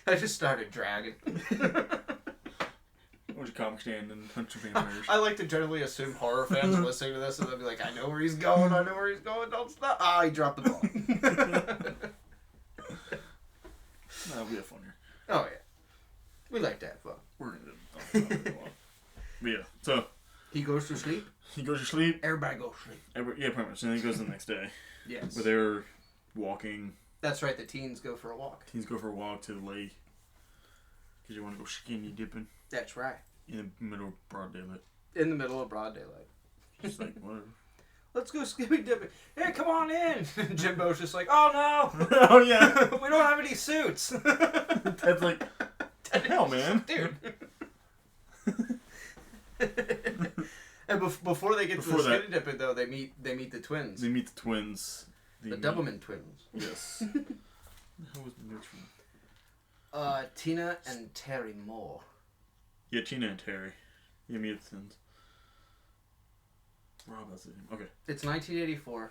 I just started dragging. What's your comic stand and hunt your vampires? I like to generally assume horror fans are listening to this and they'll be like, I know where he's going, don't stop. Ah, he dropped the ball. That'll be a funner. Oh, yeah. We like to have fun. We're going to do it. But yeah, so. He goes to sleep. Everybody goes to sleep. Yeah, pretty much. And then he goes the next day. Yes. Where they're walking. That's right, the teens go for a walk. Teens go for a walk to the lake. Because you want to go skinny dipping. That's right. In the middle of broad daylight. In the middle of broad daylight. Just like, whatever. Let's go skinny dipping. Hey, come on in. Jimbo's just like, oh no. Oh yeah. We don't have any suits. Ted's like, what the hell, man? Dude. And before they get to the skinny dipping, though, they meet the twins. They meet the twins. The Doublemint twins. Yes. What the hell was the next one? Tina and Terry Moore. Yeah, Tina and Terry. You meet the twins. Rob, that's it. Okay. It's 1984.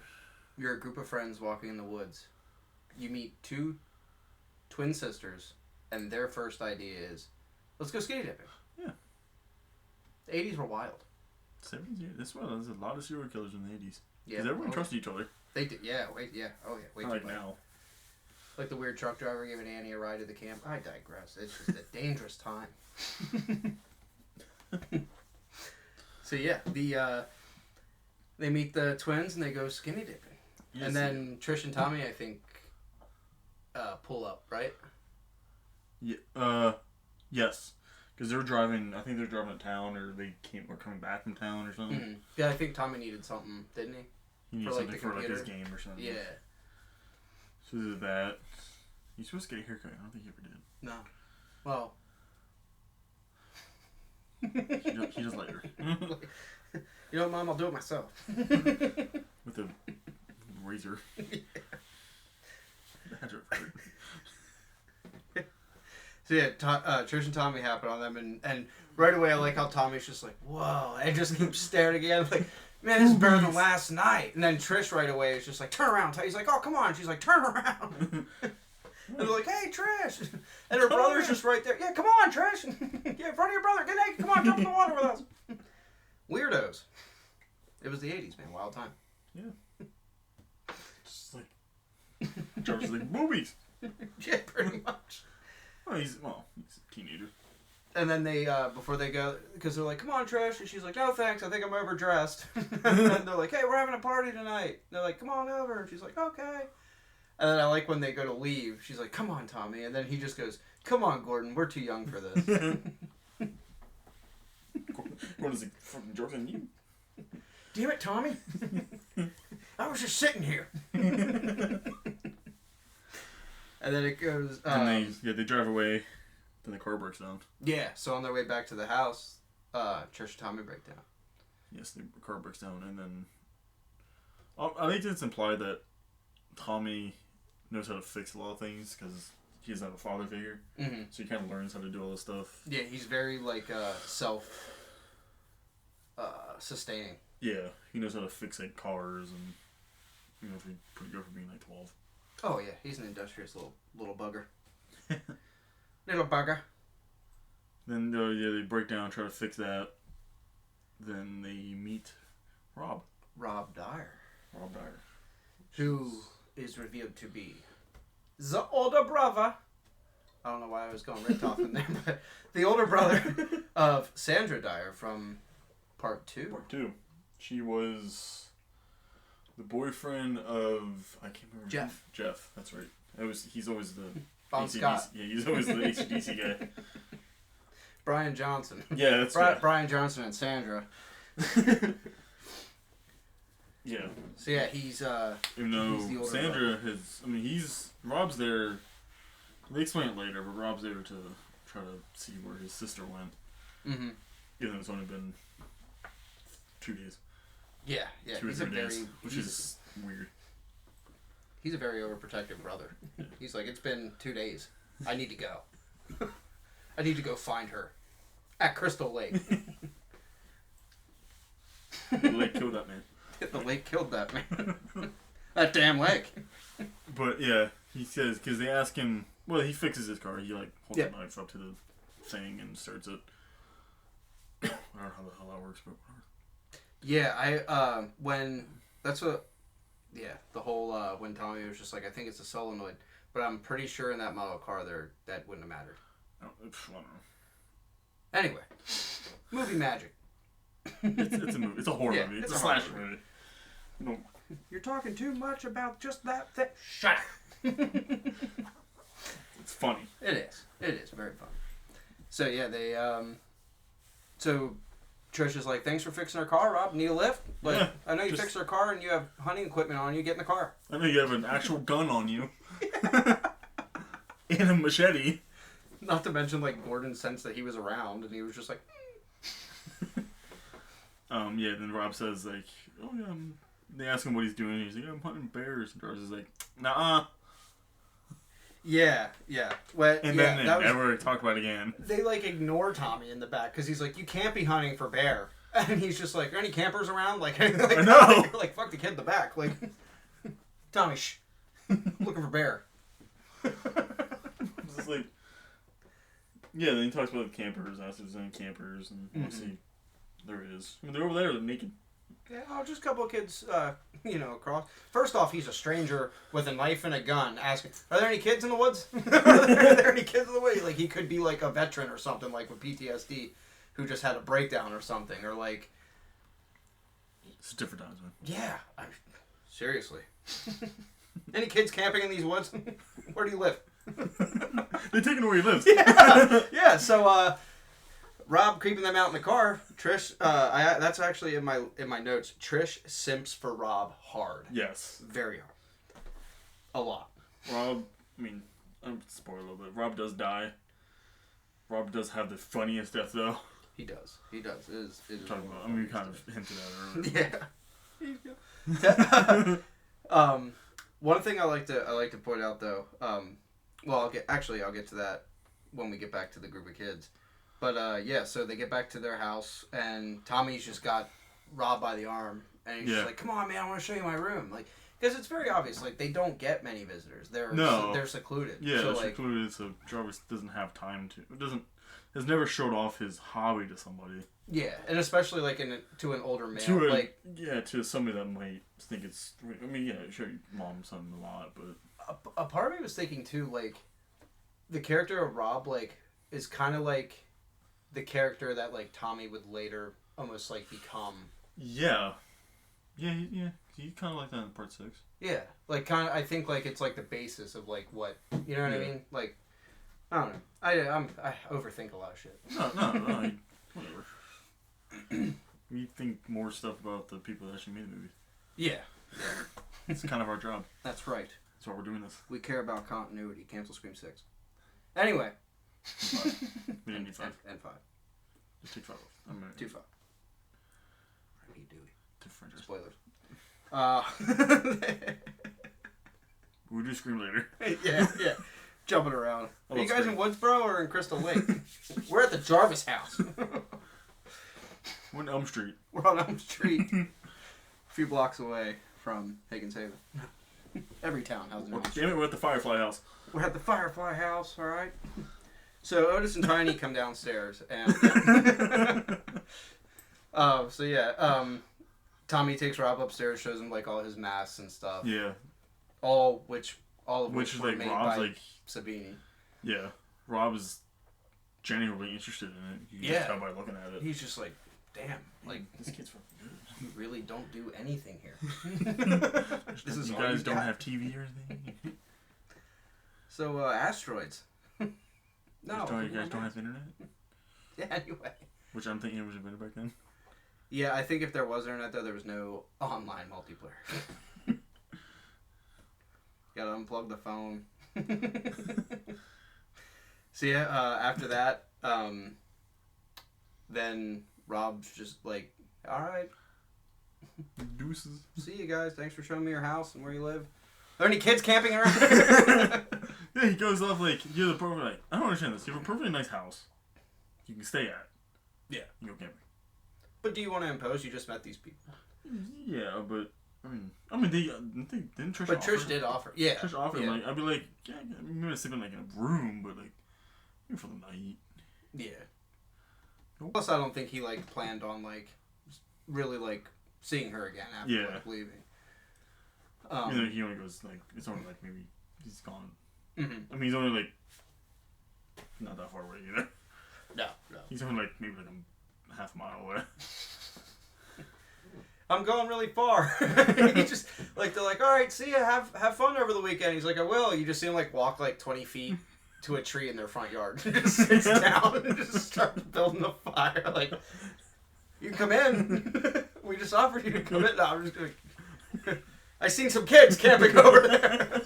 You're a group of friends walking in the woods. You meet two twin sisters, and their first idea is, let's go skinny dipping. Yeah. The 80s were wild. 70s, yeah. There's a lot of serial killers in the 80s. Yeah. Because everyone trusted each other. They did, yeah. Oh, yeah. Wait. Not like now. Like the weird truck driver giving Annie a ride to the camp. I digress. It's just a dangerous time. So yeah, they meet the twins and they go skinny dipping. Yes, and then Trish and Tommy, I think, pull up, right? Yeah. Yes. Because they're driving. I think they're driving to town, or they were coming back from town, or something. Mm-hmm. Yeah, I think Tommy needed something, didn't he? He needed something for like his game or something. Yeah. So there's that. You're supposed to get a haircut. I don't think you ever did. No. Well. He does later. You know what, Mom? I'll do it myself. With a razor. That's right. So yeah, Trish and Tommy happen on them, and right away I like how Tommy's just like, whoa, and just keeps staring again, like, man, this is better than last night. And then Trish right away is just like, turn around. He's like, oh, come on. She's like, turn around. And they're like, hey, Trish. And her brother's just right there. Yeah, come on, Trish. Yeah, in front of your brother. Get naked. Come on, jump in the water with us. Weirdos. It was the 80s, man. Wild time. Yeah. Just like, Jarvis is like, boobies. Yeah, pretty much. Well, he's a teenager. And then they, before they go, because they're like, come on, Trish. And she's like, no, thanks. I think I'm overdressed. And they're like, hey, we're having a party tonight. And they're like, come on over. And she's like, okay. And then I like when they go to leave, she's like, come on, Tommy. And then he just goes, come on, Gordon. We're too young for this. Gordon's like, fucking joking you. Damn it, Tommy. I was just sitting here. And then it goes... and they drive away. Then the car breaks down. Yeah, so on their way back to the house, Trish and Tommy break down. Yes, the car breaks down, and then... I think it's implied that Tommy knows how to fix a lot of things, because he doesn't have a father figure. Mm-hmm. So he kind of learns how to do all this stuff. Yeah, he's very, like, self-sustaining. Yeah, he knows how to fix, like, cars, and... You know, he's pretty good for being, like, 12. Oh, yeah, he's an industrious little bugger. Little bugger. Then, they break down, try to fix that. then they meet Rob. Rob Dyer. Rob Dyer. Who is revealed to be the older brother. I don't know why I was going right off in there, but the older brother of Sandra Dyer from Part 2. Part 2. She was the boyfriend of, I can't remember. Jeff. Jeff, that's right. He's always the Bon AC/DC. Scott. Yeah, he's always the AC/DC guy. Brian Johnson. Yeah, that's right. Brian Johnson and Sandra. Yeah. So yeah, he's even though he's the older Sandra has, I mean, Rob's there. They explain it later, but Rob's there to try to see where his sister went. Mm-hmm. Even though it's only been 2 days. Yeah. 2 or 3 days, which is weird. He's a very overprotective brother. Yeah. He's like, it's been 2 days. I need to go. I need to go find her at Crystal Lake. The lake killed that man. The lake killed that man. That damn lake. But yeah, he says, because they ask him, well, he fixes his car. He like holds the knife up to the thing and starts it. I don't know how the hell that works, but yeah, the whole when Tommy was just like, I think it's a solenoid, but I'm pretty sure in that model car that wouldn't have mattered. I don't know. Anyway, movie magic. It's a movie. It's a horror movie. It's a slasher movie. No. You're talking too much about just that thing. Shut up. It's funny. It is very funny. So yeah, they so Trish is like, thanks for fixing our car, Rob. Need a lift? Like, yeah, I know you fixed our car and you have hunting equipment on you. Get in the car. I know you have an actual gun on you. And a machete. Not to mention, like, Gordon sensed that he was around and he was just like, yeah, then Rob says, like, oh yeah, they ask him what he's doing. He's like, I'm hunting bears. And Jarvis is like, nah. Yeah. Well, and then they never talk about it again. They, like, ignore Tommy in the back because he's like, you can't be hunting for bear. And he's just like, are any campers around? Like I know. Like, fuck the kid in the back. Like, Tommy, shh. I'm looking for bear. It's just like, yeah, then he talks about the campers, asks if there's any campers, and obviously there is. I mean, they're over there, they're naked. Yeah, just a couple of kids, across. First off, he's a stranger with a knife and a gun asking, are there any kids in the woods? Are there any kids in the woods? Like, he could be, like, a veteran or something, like, with PTSD, who just had a breakdown or something, or, like... It's different times, man. Yeah, seriously. Any kids camping in these woods? Where do you live? They're taking where he lives. Yeah, so, Rob creeping them out in the car. Trish, that's actually in my notes. Trish simps for Rob hard. Yes. Very hard. A lot. Rob, I mean, I'm spoil a little bit. Rob does die. Rob does have the funniest death, though. He does. It is Talking about, I mean, we kind of hinted at it Yeah. earlier. One thing I like to point out, though. I'll get to that when we get back to the group of kids. But, so they get back to their house, and Tommy's just got Rob by the arm, and he's just like, come on, man, I want to show you my room. Like, because it's very obvious, like, they don't get many visitors. They're secluded. Yeah, so, they're secluded, so Jarvis doesn't have time has never showed off his hobby to somebody. Yeah, and especially, like, to an older male. To somebody that might think it's, I mean, yeah, sure, your mom's son a lot, but... A part of me was thinking, too, like, the character of Rob, like, is kind of like the character that, like, Tommy would later almost, like, become. Yeah. Yeah. He kind of like that in Part 6. Yeah. Like, kind of, I think, like, it's, like, the basis of, like, what, you know what I mean? Like, I don't know. I overthink a lot of shit. No, whatever. We think more stuff about the people that actually made the movie. Yeah. It's kind of our job. That's right. That's why we're doing this. We care about continuity. Cancel Scream 6. Anyway. 5. We didn't need 5. And 5. Just take 5 off. 2 5. Repeat duty. Different. Spoilers. We'll do Scream later. Yeah. Jumping around. Are you guys in Woodsboro or in Crystal Lake? We're at the Jarvis house. We're on Elm Street. We're on Elm Street. A few blocks away from Higgins Haven. Every town has an Elm Street. Damn it, we're at the Firefly house. We're at the Firefly house, alright? So Otis and Tiny come downstairs and So yeah, Tommy takes Rob upstairs, shows him like all his masks and stuff. Yeah. All of which is were like made Rob's by like Sabini. Yeah. Rob is genuinely interested in it. You can just tell by looking at it. He's just like, damn, like this kid's fucking good. You really don't do anything here. This is you guys don't have TV or anything. So asteroids. No. You guys don't have internet? Yeah, anyway. Which I'm thinking it was invented back then. Yeah, I think if there was internet though, there was no online multiplayer. Gotta unplug the phone. So yeah, after that, then Rob's just like, alright. Deuces. See you guys. Thanks for showing me your house and where you live. Are there any kids camping around? Yeah, he goes off like, you're the perfect, like, I don't understand this. You have a perfectly nice house you can stay at. Yeah. You go camping. But do you want to impose? You just met these people. Yeah, but, I mean, didn't Trish But offer? Trish did offer. Yeah. Trish offered, yeah. like, I'd be like, yeah, I'm going to sleep in, like, in a room, but, like, maybe for the night. Yeah. Nope. Plus, I don't think he, like, planned on, like, really, like, seeing her again after, like, leaving. You know, he only goes, like, it's only, like, maybe he's gone. Mm-hmm. I mean, he's only, like, not that far away either. No. He's only, like, maybe, like, a half mile away. I'm going really far. He just, like, they're like, all right, see ya, have fun over the weekend. He's like, I will. You just see him, like, walk, like, 20 feet to a tree in their front yard. Just sits down and just starts building a fire. Like, you can come in. We just offered you to come in. No, I'm just going to... I seen some kids camping over there.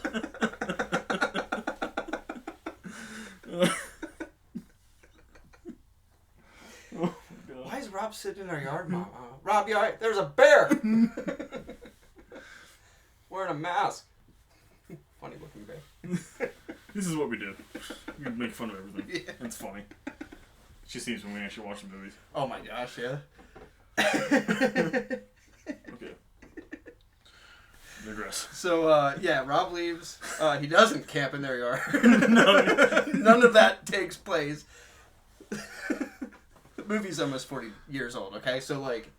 Why is Rob sitting in our yard, Mom? Rob, you alright? There's a bear! Wearing a mask. Funny looking bear. This is what we do. We make fun of everything. Yeah. It's funny. It just seems when we actually watch the movies. Oh my gosh, yeah. Okay. Digress. So, yeah, Rob leaves. He doesn't camp in their yard. No. None of that takes place. The movie's almost 40 years old, okay? So, like,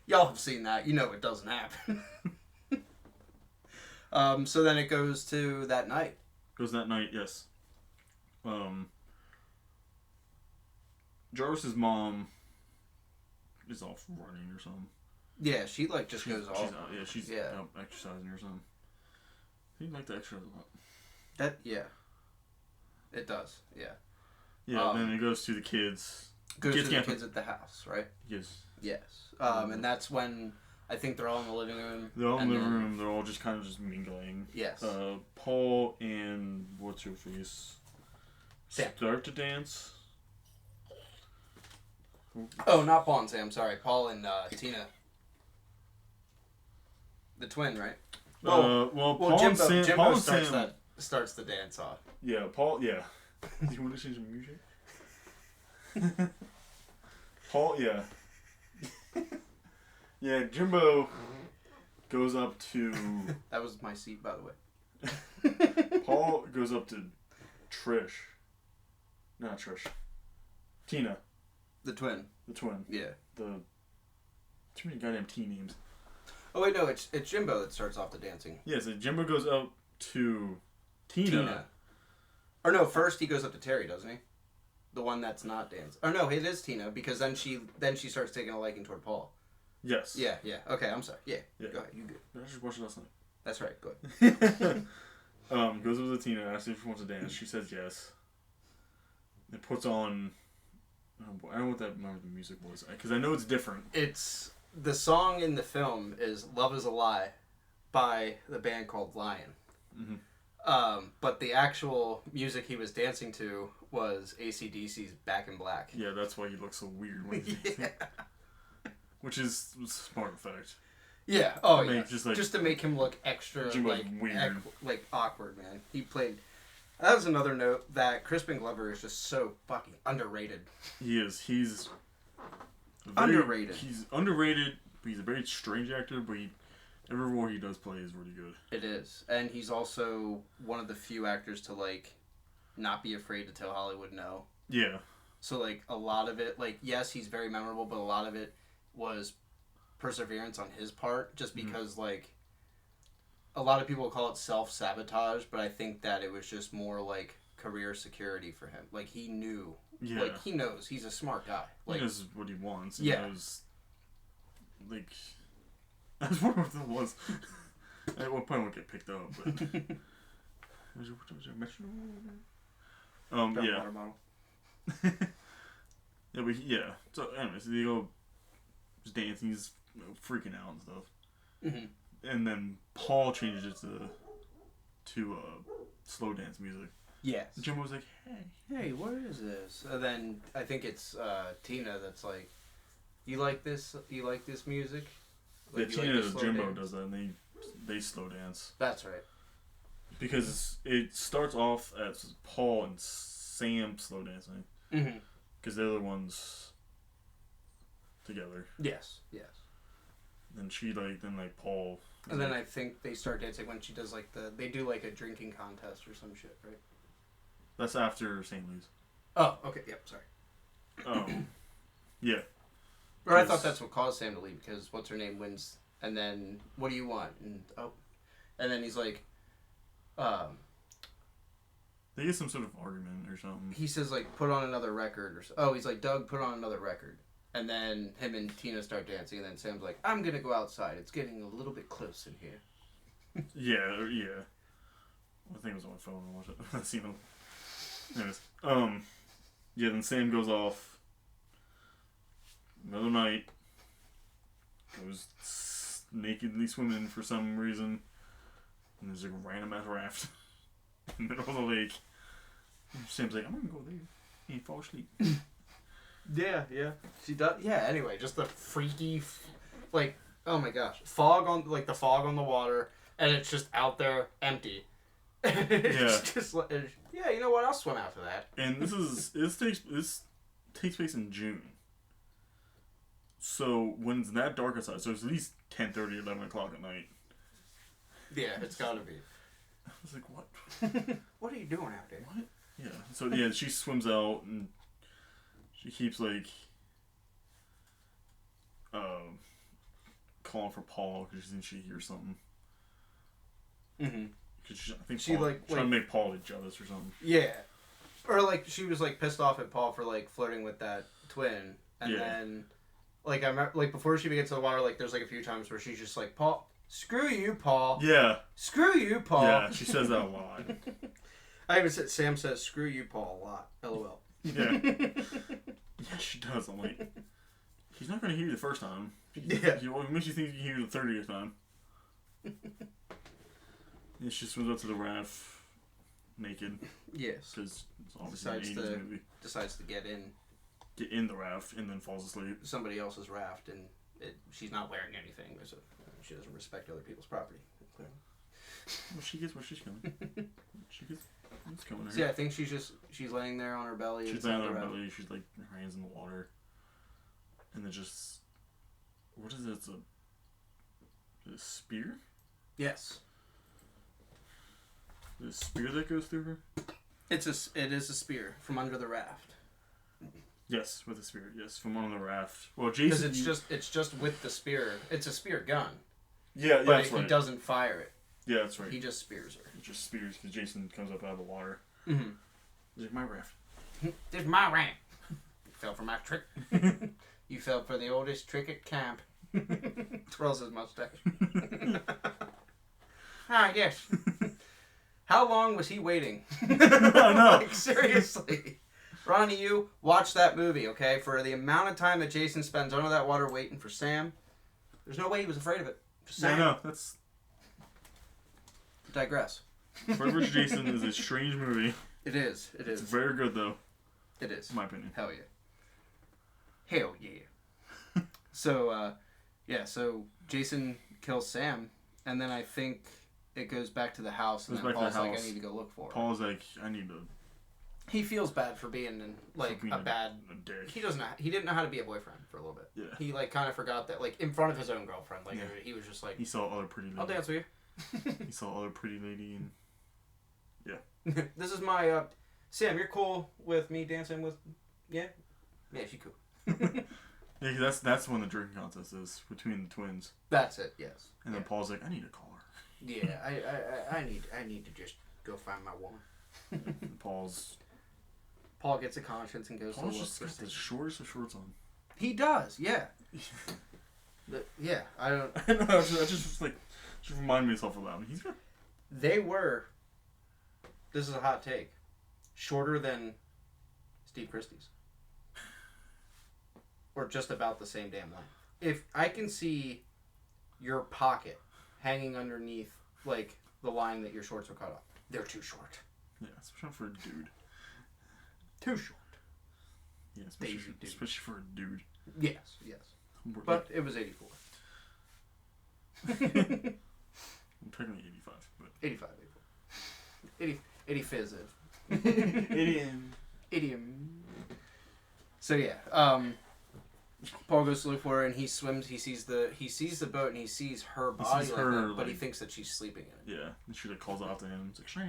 y'all have seen that. You know it doesn't happen. So then it goes to that night. Goes that night, yes. Jarvis's mom is off running or something. Yeah, she, like, just goes off. She's out exercising or something. He'd like to exercise a lot. Yeah. It does, yeah. Yeah, and then it goes to the kids. Goes to the kids at the house, right? Yes. Yes. And that's when I think they're all in the living room. They're all in the living room. They're all just kind of just mingling. Yes. Paul and what's her face Sam. Start to dance. Oh, not Paul and Sam. Sorry, Paul and Tina. The twin, right? Paul and Sam. Jimbo Paul and starts Sam. starts the dance off. Yeah, Paul. Yeah. Do you want to change the music? Paul. Yeah. Yeah, Jimbo goes up to... That was my seat, by the way. Paul goes up to Trish. Not Trish. Tina. The twin. The twin. Yeah. Too many goddamn T names. Oh, wait, no, it's Jimbo that starts off the dancing. Yeah, so Jimbo goes up to Tina. Or no, first he goes up to Terry, doesn't he? The one that's not dancing. Oh, no, it is Tina, because then she starts taking a liking toward Paul. Yes. Yeah. Okay, I'm sorry. Yeah. Yeah. Go ahead, you good. I just watched it last night. That's right, go ahead. Goes over to Tina, asks if she wants to dance. She says yes. It puts on... I don't know what the music was, because I know it's different. It's... The song in the film is Love Is a Lie by the band called Lion. Mm-hmm. But the actual music he was dancing to was AC/DC's Back in Black. Yeah, that's why he looks so weird when he's dancing. Which is a smart effect. Yeah. Oh, yeah. Just to make him look extra, weird. Like awkward, man. He played... That was another note, that Crispin Glover is just so fucking underrated. He is. He's... Underrated. He's underrated, but he's a very strange actor, but every role he does play is really good. It is. And he's also one of the few actors to, like, not be afraid to tell Hollywood no. Yeah. So, like, a lot of it, like, yes, he's very memorable, but a lot of it was perseverance on his part, just because like a lot of people call it self-sabotage, but I think that it was just more like career security for him. Like he knew, like he knows he's a smart guy. Like, he knows what he wants. He knows, like, I was wondering what that was. At one point, I would get picked up, but was there metronome? Yeah. Water bottle. Yeah, but So, anyways, they go just dancing. He's freaking out and stuff. Mm-hmm. And then Paul changes it to slow dance music. Yes. Jimbo was like, hey, what is this? And then I think it's Tina that's like, you like this music? Like, yeah, Tina Jimbo does that, and they slow dance. That's right. Because it starts off as Paul and Sam slow dancing. Mm-hmm. Because they're the ones together. Yes. And Paul. And then I think they start dancing when she does they do like a drinking contest or some shit, right? That's after St. Louis. Oh, okay, yep, sorry. Yeah. Or I thought that's what caused Sam to leave, because what's her name wins, and then what do you want? And then he's like, they get some sort of argument or something. he says like, put on another record, he's like, Doug, put on another record. And then him and Tina start dancing, and then Sam's like, I'm gonna go outside. It's getting a little bit close in here. Yeah. I think it was on my phone. I watched it. I've seen them. Anyways, yeah. Then Sam goes off. Another night. Goes nakedly swimming for some reason, and there's a random ass raft in the middle of the lake. And Sam's like, I'm gonna go there and fall asleep. Yeah. She does. Yeah. Anyway, just the freaky, oh my gosh, fog on the water, and it's just out there empty. It's just like, yeah, you know what? I'll swim after that. And this takes place in June. So when it's that dark outside, so it's at least 10:30, 11 o'clock at night. Yeah, it's gotta be. I was like, what? What are you doing out there? What? Yeah. So yeah, she swims out and she keeps calling for Paul because she thinks she hears something. Mm-hmm. Cause I think she trying to make Paul jealous or something. Yeah, or she was pissed off at Paul for flirting with that twin, and then I remember before she gets to the water, there's a few times where she's just like, Paul, screw you, Paul. Yeah. Screw you, Paul. Yeah, she says that a lot. I even said Sam says screw you, Paul a lot. LOL. Yeah. Yeah, she does. I'm like, he's not gonna hear you the first time. Yeah. It makes you think you can hear you the 30th time. And she swims up to the raft naked. Yes. Because it's obviously an 80s movie. Decides to get in the raft and then falls asleep. Somebody else's raft, and she's not wearing anything. So she doesn't respect other people's property. Well, she gets where she's coming. It's coming. So yeah, I think she's laying there on her belly. She's laying on her belly. She's her hands in the water, and then just what is it? It's a spear. Yes. The spear that goes through her. It is a spear from under the raft. Yes, with a spear. Yes, from under the raft. Well, Jason. Because it's just with the spear. It's a spear gun. Yeah, but that's right. He doesn't fire it. Yeah, that's right. He just spears her. He just spears because Jason comes up out of the water. Mm-hmm. He's like, my raft. This is my raft. You fell for my trick. You fell for the oldest trick at camp. Twirls his mustache. Yes. How long was he waiting? I know. Seriously. Ronnie, you watch that movie, okay? For the amount of time that Jason spends under that water waiting for Sam, there's no way he was afraid of it. Just saying. No, that's... Digress. Forever Jason is a strange movie. It is. It's very good, though. It is. In my opinion. Hell yeah. Hell yeah. So Jason kills Sam, and then I think it goes back to the house, and then Paul's like, I need to go look for her. Paul's like, I need to... He feels bad for being a dick. He didn't know how to be a boyfriend for a little bit. Yeah. He kind of forgot that in front of his own girlfriend. He was just like, he saw other pretty lady. I'll dance with you. He saw other pretty lady and This is my Sam, you're cool with me dancing with she's cool. Yeah, 'cause that's when the drinking contest is between the twins. That's it. Yes. And then Paul's like, I need to call her. Yeah, I need to just go find my woman. Paul gets a conscience and goes. Paul's just got the shortest of shorts on. He does. Yeah. Yeah. I don't. I know. I just like just remind myself of that. He's got. They were. This is a hot take. Shorter than Steve Christie's. Or just about the same damn length. If I can see your pocket hanging underneath, like, the line that your shorts are cut off, they're too short. Yeah, especially for a dude. Too short. Yeah, especially for a dude. Yes. But it was 84. I'm technically 85, but... 85, 80 fizz. Idiom. So yeah, Paul goes to look for her and he swims. He sees the boat and he sees her body, but he thinks that she's sleeping in it. Yeah, and she like calls out to him. It's like,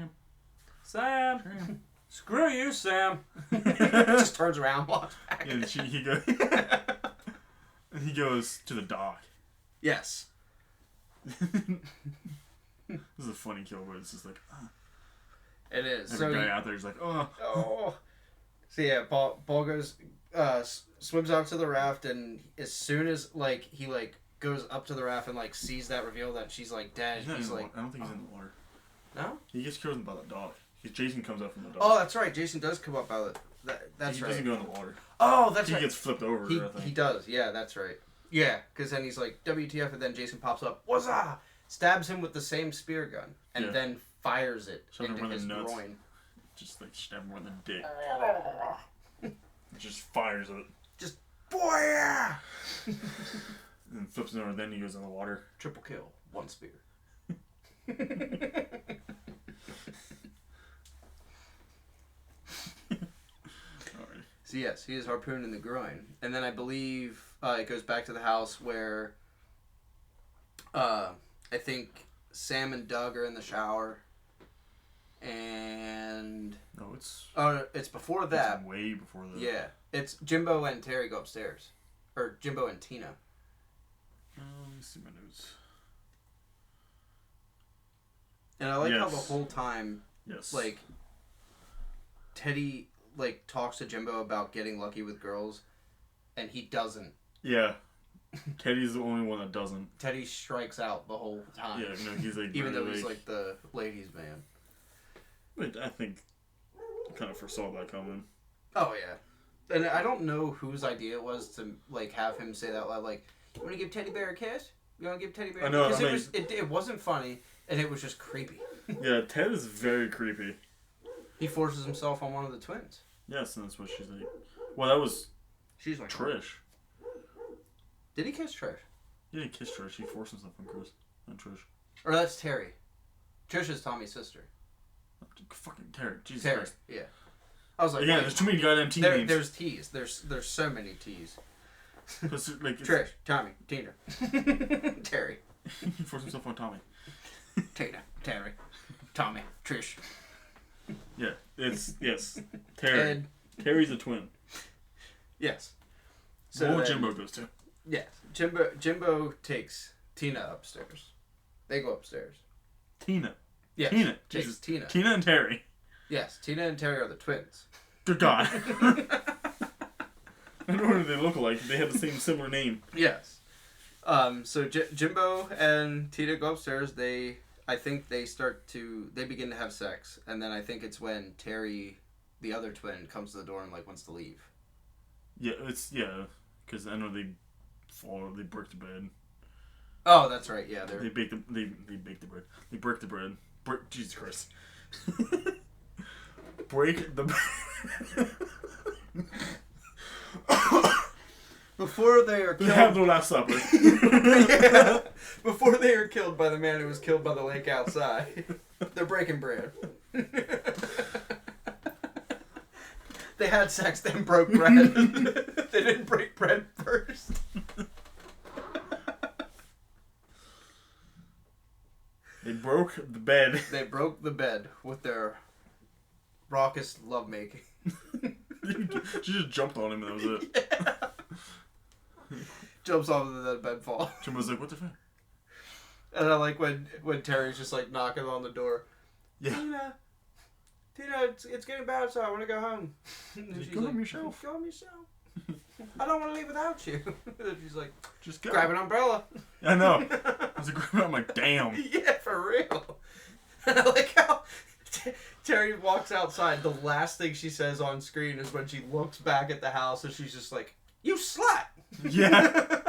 Sam. Screw you, Sam. Just turns around, and walks back. And he goes to the dock. Yes. This is a funny kill, but it's just like. It is. Every guy out there is like, oh. So yeah, Paul goes, swims out to the raft, and as soon as he goes up to the raft and sees that reveal that she's dead, he's like, I don't think he's in the water. No? He gets killed by the dock. Jason comes up from the dock. Oh, that's right. Jason does come up out of that's right. He doesn't go in the water. Oh, that's right. He gets flipped over. I think. He does. Yeah, that's right. Yeah, because then he's like, WTF, and then Jason pops up, what's up? Stabs him with the same spear gun, and then fires it into his groin. Just stab him in the dick. Just fires it. Just fire! And flips it over, then he goes in the water. Triple kill, one spear. So yes, he is harpooned in the groin. And then I believe it goes back to the house where I think Sam and Doug are in the shower. And... No, it's... Oh, it's before that. It's way before that. Yeah. It's Jimbo and Terry go upstairs. Or Jimbo and Tina. Let me see my notes. And I like how the whole time... Yes. Teddy... talks to Jimbo about getting lucky with girls, and he doesn't. Yeah. Teddy's the only one that doesn't. Teddy strikes out the whole time. Yeah, no, he's even though he's the ladies' man. But I think I kind of foresaw that coming. Oh, yeah. And I don't know whose idea it was to, have him say that loud, you want to give Teddy Bear a kiss? You want to give Teddy Bear a kiss? Because it wasn't funny, and it was just creepy. Yeah, Ted is very creepy. He forces himself on one of the twins. Yes, and that's what she's like. Well, that was she's like Trish. Did he kiss Trish? He didn't kiss Trish. He forced himself on Trish. Or that's Terry. Trish is Tommy's sister. Fucking Terry. Jesus Terry. Christ. Yeah. I was like, yeah, there's too many goddamn T names. There's T's. There's so many T's. Trish, Tommy, Tina, Terry. He forced himself on Tommy. Tina, Terry, Tommy, Trish. Yeah, yes. Terry. Ed. Terry's a twin. Yes. So Jimbo goes to. Yes. Jimbo takes Tina upstairs. They go upstairs. Tina. Yes. Tina. Jesus. Tina. Tina and Terry. Yes. Tina and Terry are the twins. Good God. I don't know what they look like. They have the same similar name. Yes. So Jimbo and Tina go upstairs. I think they begin to have sex, and then I think it's when Terry, the other twin, comes to the door and wants to leave. Yeah, because I know they break the bread. Oh, that's right. Yeah, they bake the bread. They break the bread. Jesus Christ. Break the bread. Before they are killed. They have their last supper. Yeah. Before they are killed by the man who was killed by the lake outside. They're breaking bread. They had sex, then broke bread. They didn't break bread first. They broke the bed. They broke the bed with their raucous lovemaking. She just jumped on him and that was it. Yeah. Jumps off of the bed fall. Jim was like, what the fuck? And I like when Terry's just like knocking on the door. Yeah. Tina, it's getting bad outside. I want to go home. And Just she's go like, home yourself. Go home yourself. I don't want to leave without you. And she's like, Just go. grab an umbrella. I know. I was like, I'm like, damn. Yeah, for real. And I like how Terry walks outside. The last thing she says on screen is when she looks back at the house and she's just like, you slut. Yeah.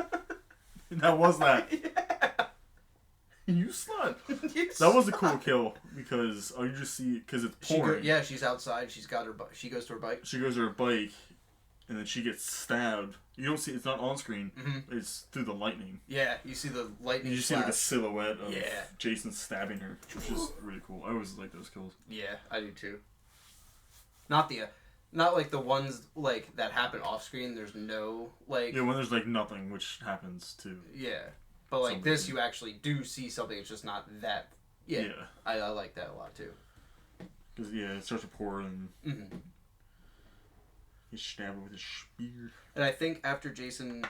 That was that. Yeah. You slut. You That was a slut. cool kill because you just see because it's pouring. She's outside. She's got her. She goes to her bike. She goes to her bike, and then she gets stabbed. You don't see it's not on screen. Mm-hmm. It's through the lightning. Yeah, you see the lightning. You just see like a silhouette of Jason stabbing her, which is really cool. I always like those kills. Yeah, I do too. Not like the ones like that happen off screen. There's no like. Yeah, when there's like nothing, which happens too. Yeah, but like this, you actually do see something. It's just not that. Yeah, I like that a lot too. Because it starts to pour and Mm-hmm. he stabs her with his spear. And I think after Jason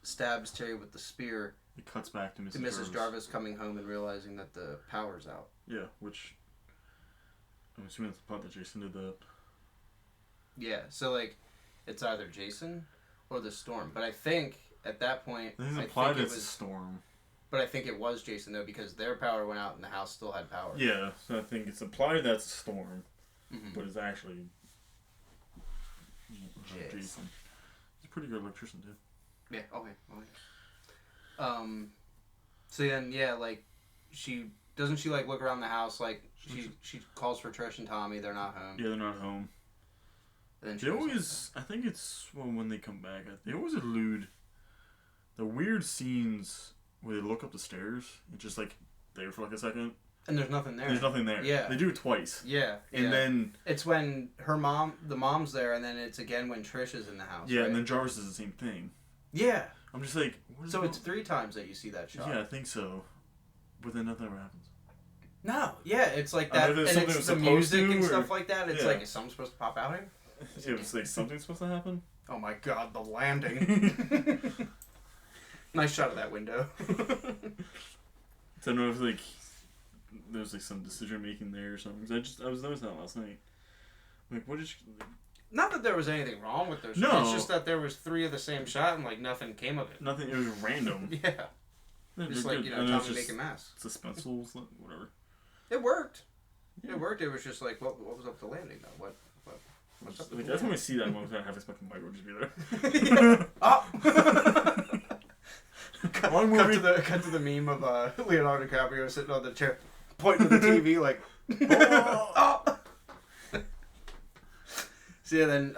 stabs Terry with the spear, It cuts back to Mrs. Jarvis coming home and realizing that the power's out. Yeah, which I'm assuming that's the plot that Jason did that. Yeah, so like it's either Jason or the storm. But I think at that point, I think I it's implied think it's a storm. But I think it was Jason though because their power went out and the house still had power. Yeah, so I think it's implied that's a storm, Mm-hmm. but it's actually Jason. He's a pretty good electrician too. Yeah. Okay. So then, like she like look around the house like she calls for Trish and Tommy. They're not home. Yeah, they're not home. And then They always, I think it's when they come back. They always allude the weird scenes where they look up the stairs and just like there for like a second. And there's nothing there. There's nothing there. Yeah. They do it twice. Yeah. And then it's when the mom's there, and then it's again when Trish is in the house. yeah, right? and then Jarvis does the same thing. Yeah. I'm just like, what is So it's 3 times that you see that shot. Yeah, I think so. But then nothing ever happens. No. Yeah, it's like that, and it's the music and stuff like that. It's like, is something supposed to pop out here? Yeah, it's like something's supposed to happen. Oh my God, the landing. Nice shot of that window. So I don't know if like there's like some decision making there or something. 'Cause I was noticing that last night. Like, what did you? Not that there was anything wrong with those. No. It's just that there was 3 of the same shot and like nothing came of it. Nothing. It was random. Yeah. Just like, And Tommy it's just making masks. suspenseful, whatever. It worked. Yeah. It worked. It was just like, what was up the landing though? What's up? Like, every time I see that, I'm always gonna have this fucking mic would just be there. Oh! Wrong cut to the meme of Leonardo DiCaprio sitting on the chair, pointing to the TV like, oh! So yeah, then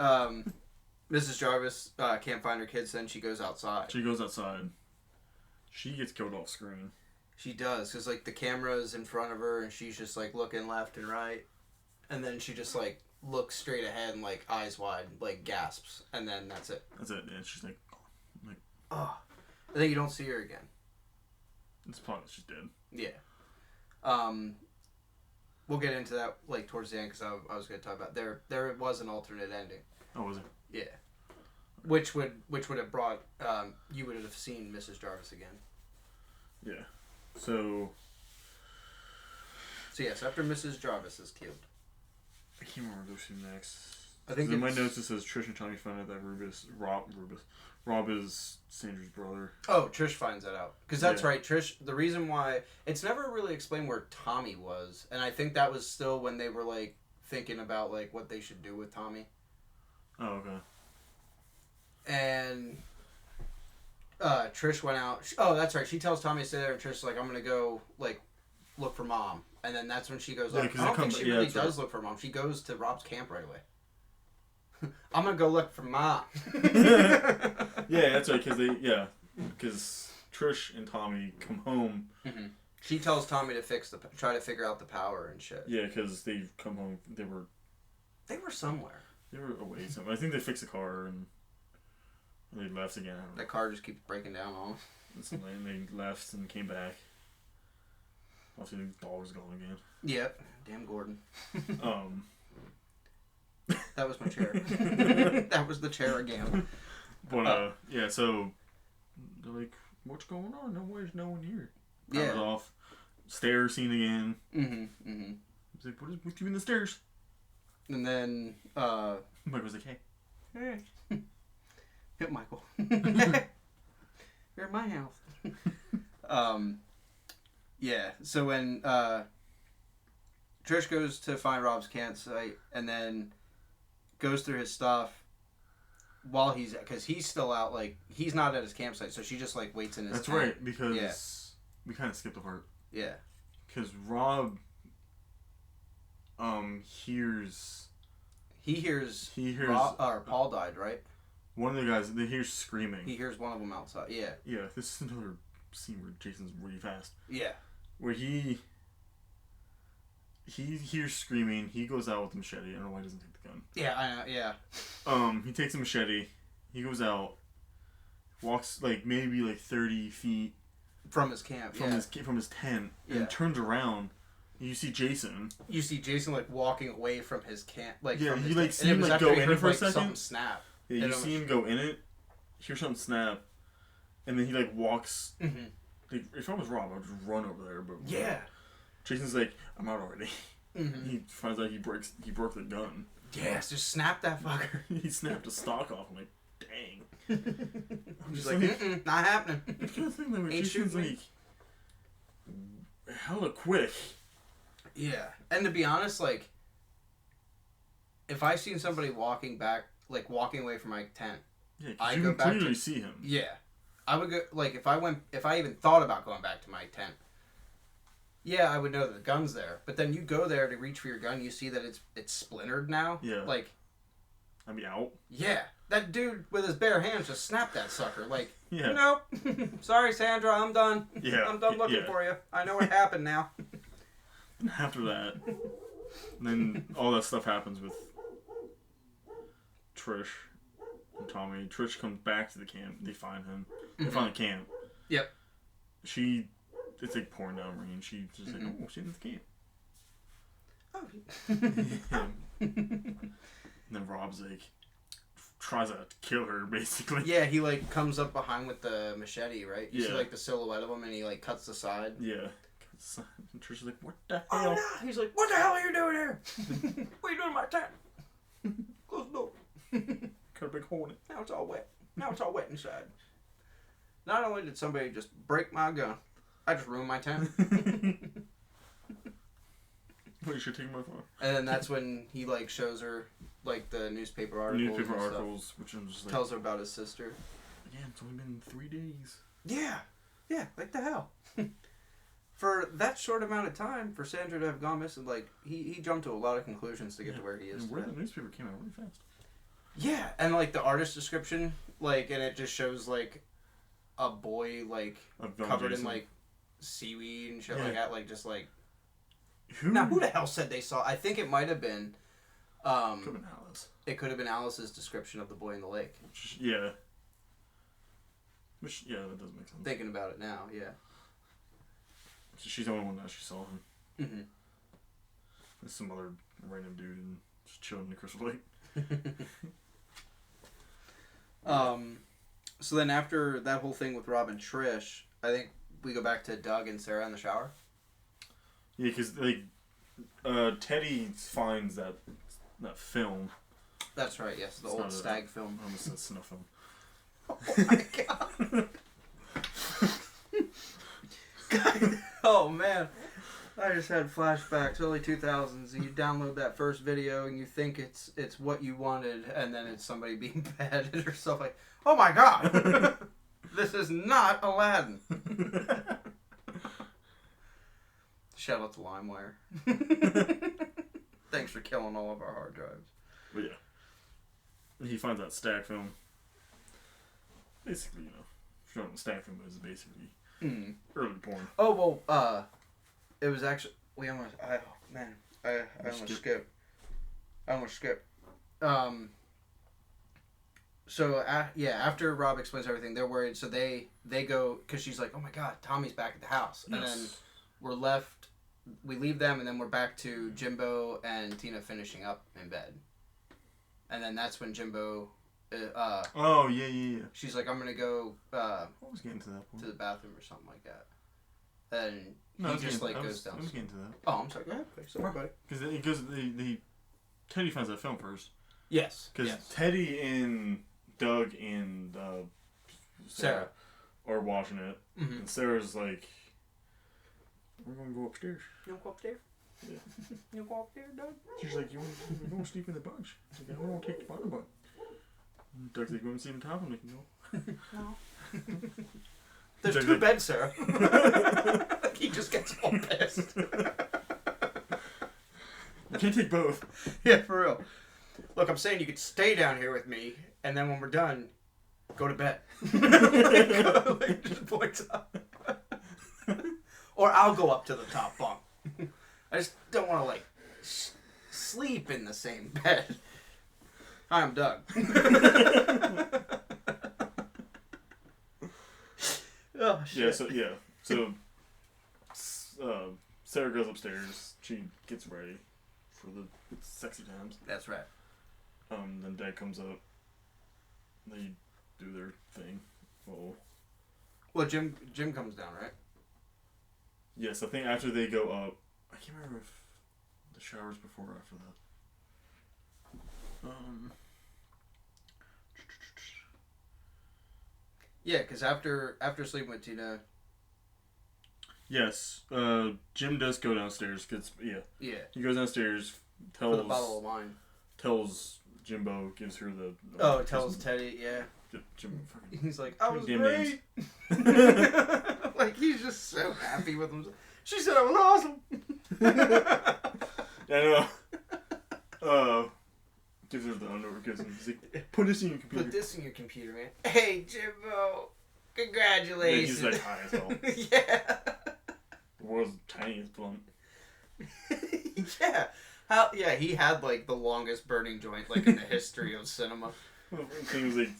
Mrs. Jarvis can't find her kids. Then she goes outside. She goes outside. She gets killed off screen. She does, because like the camera's in front of her, and she's just like looking left and right, and then she just like looks straight ahead and like eyes wide, like gasps, and then that's it. That's it. And she's like, oh. And then you don't see her again. it's probably she's dead. Yeah. We'll get into that like towards the end because I was going to talk about there was an alternate ending. Oh, was it? Yeah. Which would have brought you would have seen Mrs. Jarvis again. Yeah. So yes, after Mrs. Jarvis is killed. I can't remember who's next. I think in my notes it says Trish and Tommy find out that Rob is Sandra's brother. Oh, Trish finds that out. Because that's Yeah. right, Trish, the reason why... It's never really explained where Tommy was. And I think that was still when they were, like, thinking about, like, what they should do with Tommy. Oh, okay. And Trish went out... oh, that's right. She tells Tommy to stay there, and Trish's like, I'm going to go, like, look for Mom. And then that's when she goes, I don't think she really does look for Mom. She goes to Rob's camp right away. I'm going to go look for Mom. Yeah, that's right, because Trish and Tommy come home. Mm-hmm. She tells Tommy to try to figure out the power and shit. Yeah, because they come home. They were somewhere. They were away somewhere. I think they fixed the car and they left again. That car just keeps breaking down on them. And they left and came back. Also, the dog was gone again. Yep. Damn Gordon. That was my chair. That was the chair again. But yeah, so They're like, what's going on? There's no one here. Yeah. Comes off. Stairs scene again. Mm-hmm. He's like, what you in the stairs? And then, Michael's like, hey. hit Michael. You're at my house. Yeah, so when, Trish goes to find Rob's campsite and then goes through his stuff while because he's still out, like, he's not at his campsite, so she just, like, waits in his That's tent. right, because we kind of skipped a part. Yeah. Because Rob, hears... He hears Paul died, right? One of the guys, they hear screaming. He hears one of them outside, yeah. Yeah, this is another scene where Jason's really fast. Yeah. Where he hears screaming, he goes out with the machete. I don't know why he doesn't take the gun. Yeah, I know, yeah. He takes a machete, he goes out, walks like maybe like 30 feet from his camp, from his tent, and turns around. You see Jason. You see Jason like walking away from his camp, like yeah, from he his like see him like go in it for a second. Something snap. Yeah, you see him go in it, hear something snap, and then he like walks. Mm-hmm. Like, if I was Rob, I would just run over there. But yeah, Jason's like, I'm out already. Mm-hmm. He finds out he broke the gun. Yes, just snap that fucker. He snapped a stock off. I'm like, dang. I'm just like, not happening. I kind of think like Ain't Jason's shooting like hella quick. Yeah, and to be honest, like, if I seen somebody walking away from my tent, Yeah, I you go can back clearly to see him. Yeah, I would go like if I even thought about going back to my tent. Yeah, I would know that the gun's there, but then you go there to reach for your gun, you see that it's splintered now. Yeah, like, I'd be out. Yeah, that dude with his bare hands just snapped that sucker. Like, yeah, nope. Sorry, Sandra, I'm done. Yeah, I'm done looking for you. I know what happened now. After that, then all that stuff happens with Trish and Tommy. Trish comes back to the camp. They find him. They find the camp. Yep. It's like pouring down rain. She's just like, oh, she's in the camp. Oh. And then Rob's like, tries to kill her, basically. Yeah, he like comes up behind with the machete, right? You see Yeah. like the silhouette of him, and he like cuts the side. Yeah. And Trish's like, what the hell? Oh no! He's like, what the hell are you doing here? What are you doing in my tent? Close the door. Cut a big hole in it. Now it's all wet. Now it's all wet inside. Not only did somebody just break my gun, I just ruined my tent. Well, you should take my phone. And then that's when he like shows her like the newspaper articles. Which I'm just like, tells her about his sister. Yeah, it's only been 3 days. Yeah, like the hell. For that short amount of time, for Sandra to have gone missing, like he jumped to a lot of conclusions to get to where he is. And where the newspaper came out really fast. Yeah, and like the artist description, like, and it just shows like a boy like covered in like seaweed and shit like that, like just like. Now, who the hell said they saw? I think it might have been. Could have been Alice. It could have been Alice's description of the boy in the lake. Yeah. Which, yeah, that does make sense. Thinking about it now, yeah. She's the only one that actually saw him. Mm-hmm. There's some other random dude and just chilling in the Crystal Lake. So then after that whole thing with Rob and Trish, I think we go back to Doug and Sarah in the shower. Yeah, because like Teddy finds that film. That's right. Yes, the old stag film. I almost said snuff film. Oh my god! Oh man, I just had flashbacks. Early 2000s. And you download that first video and you think it's what you wanted, and then it's somebody being beheaded or stuff like. Oh my god! This is not Aladdin. Shout out to LimeWire. Thanks for killing all of our hard drives. But yeah. He finds that stag film. Basically, showing the stag film is basically early porn. Oh, well, it was actually... I almost skipped. So, after Rob explains everything, they're worried, so they go... Because she's like, oh my god, Tommy's back at the house. And then we're left... We leave them, and then we're back to Jimbo and Tina finishing up in bed. And then that's when Jimbo Oh yeah. She's like, I'm gonna go I was getting to that point. to the bathroom or something like that. And No, he just like goes I was downstairs. getting to that. Oh, I'm sorry. Go ahead. Sorry, buddy. Because Teddy finds that film first. Yes. Because yes. Teddy and Doug and Sarah are watching it, mm-hmm. and Sarah's like, "We're gonna go upstairs." You wanna go upstairs? Yeah. You go upstairs, Doug? She's like, "We're gonna sleep in the bunch." She's like, "I don't want to take the bottom bunk." Doug's like, "You want to sleep on top?" I'm like, "No." No. There's Doug's two like, beds, Sarah. He just gets all pissed. I can't take both. Yeah, for real. Look, I'm saying you could stay down here with me, and then when we're done, go to bed. Like, just points up. Or I'll go up to the top bunk. I just don't want to, like, sleep in the same bed. Hi, I'm Doug. Oh, shit. So Sarah goes upstairs. She gets ready for the sexy times. That's right. Then Dad comes up. They do their thing. Well, Jim comes down, right? Yes, I think after they go up, I can't remember if the shower's before or after that. Yeah, because after sleeping with Tina. Yes, Jim does go downstairs. Yeah. He goes downstairs. For the bottle of wine. Tells Jimbo, gives her the. Tells Teddy, yeah. Jim fucking. He's like, I was great. Like, he's just so happy with himself. She said I was awesome. I know. Gives her the underwear kiss and he's like, put this in your computer. Put this in your computer, man. Hey, Jimbo. Congratulations. Yeah, he's like high as hell. Yeah. The world's tiniest blunt. Yeah. He had, like, the longest burning joint, like, in the history of cinema. The thing was like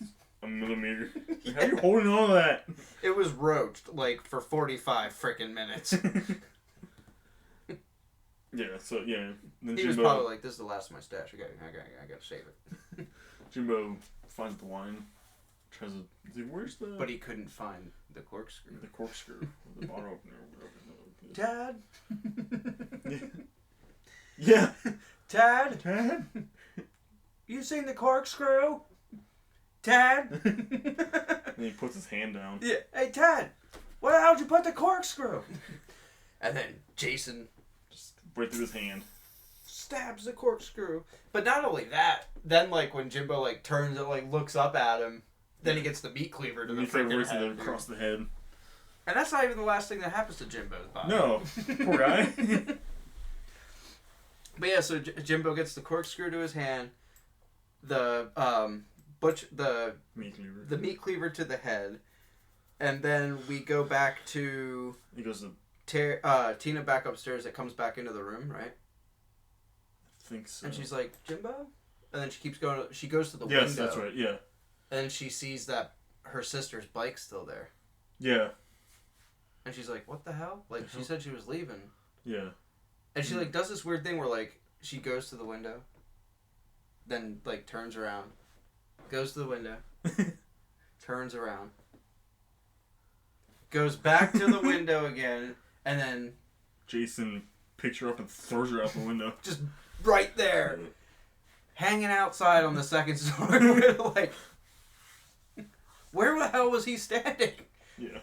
a millimeter. Like, how are you holding on to that? It was roached, like, for 45 frickin' minutes. Yeah, so, yeah. Then he was probably like, this is the last of my stash. I gotta save it. Jimbo finds the wine. Tries to... He's like, where's the... But he couldn't find the corkscrew. The corkscrew. The bottle opener. Dad? Yeah. Dad? You seen the corkscrew? Dad? And he puts his hand down. Yeah. Hey, Dad, where the hell did you put the corkscrew? And then Jason... Just right through his hand. Stabs the corkscrew. But not only that, then, like, when Jimbo, like, turns and, like, looks up at him, then he gets the meat cleaver to the freaking head. Across the head. And that's not even the last thing that happens to Jimbo's body. No. Poor guy. But yeah, so Jimbo gets the corkscrew to his hand, the meat cleaver to the head, and then we go back to He goes to Tina back upstairs. That comes back into the room, right? I think so. And she's like, Jimbo, and then she keeps going. She goes to the window. Yes, that's right. Yeah. And then she sees that her sister's bike's still there. Yeah. And she's like, what the hell? Like, she said she was leaving. Yeah. And she, like, does this weird thing where, like, she goes to the window, then, like, turns around, goes to the window, turns around, goes back to the window again, and then... Jason picks her up and throws her out the window. Just right there, hanging outside on the second story. Like, where the hell was he standing? Yeah.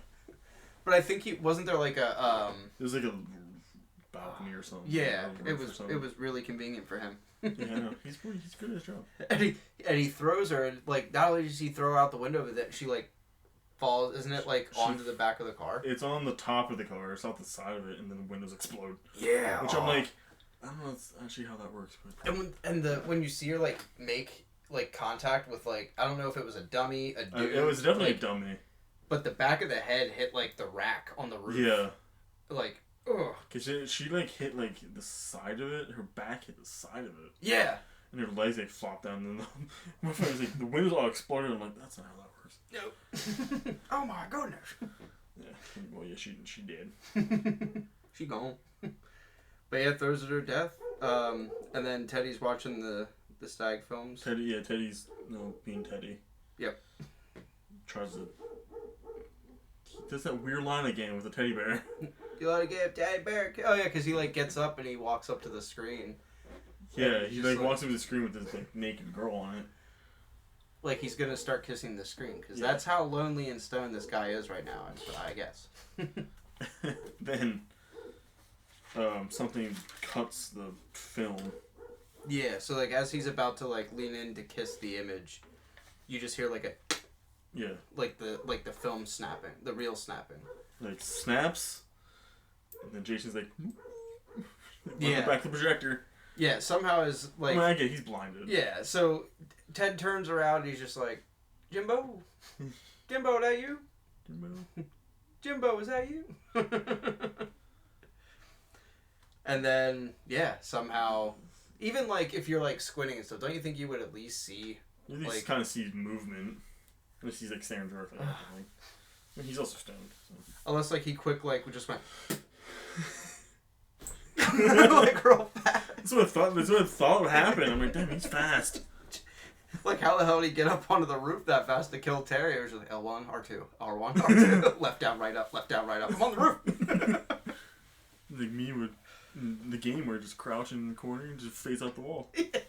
But I think wasn't there, like, a, It was like a balcony or something. Yeah, it was really convenient for him. Yeah, I know. He's good at his job. And he throws her, and, like, not only does he throw her out the window, but that she, like, falls, isn't it, like, onto the back of the car? It's on the top of the car, it's not the side of it, and then the windows explode. Yeah. Which I'm like, I don't know actually how that works. But... when you see her, like, make, like, contact with, like, I don't know if it was a dummy, a dude. It was definitely like, a dummy. But the back of the head hit, like, the rack on the roof. Yeah. Like, ugh. Cause she like hit like the side of it. Her back hit the side of it. Yeah. And her legs like flopped down, and then my friend was like, the windows all exploded. I'm like, that's not how that No. works. Oh my goodness. Yeah. Well, yeah, she did. She gone. But yeah, throws her to death. And then Teddy's watching the stag films. Teddy's No, being Teddy. Yep. Tries to... He does that weird line again with the teddy bear. You want to give Teddy Bear... Oh, yeah, because he, like, gets up and he walks up to the screen. Yeah, he like walks up to the screen with this, like, naked girl on it. Like, he's going to start kissing the screen, because that's how lonely and stoned this guy is right now, I guess. Then, something cuts the film. Yeah, so, like, as he's about to, like, lean in to kiss the image, you just hear, like, a... Yeah. Like the film snapping. The reel snapping. Like, snaps, and then Jason's like... Yeah. Back to the projector. Yeah, somehow is, like... I get he's blinded. Yeah, so Ted turns around and he's just like, Jimbo? Jimbo, that you? Jimbo, is that you? And then, yeah, somehow... Even, like, if you're, like, squinting and stuff, don't you think you would at least see... You at least like, kind of see movement. Unless he's, like, staring directly at him. Like, he's also stoned. So. Unless, like, he quick, like, just went... like, real fast. That's what I thought would happen. I'm like, damn, he's fast. Like, how the hell did he get up onto the roof that fast to kill Terry? It was just like, L1, R2, R1, R2. Left, down, right, up, left, down, right, up. I'm on the roof. Like me with the game where I just crouch in the corner and just face out the wall. Yeah.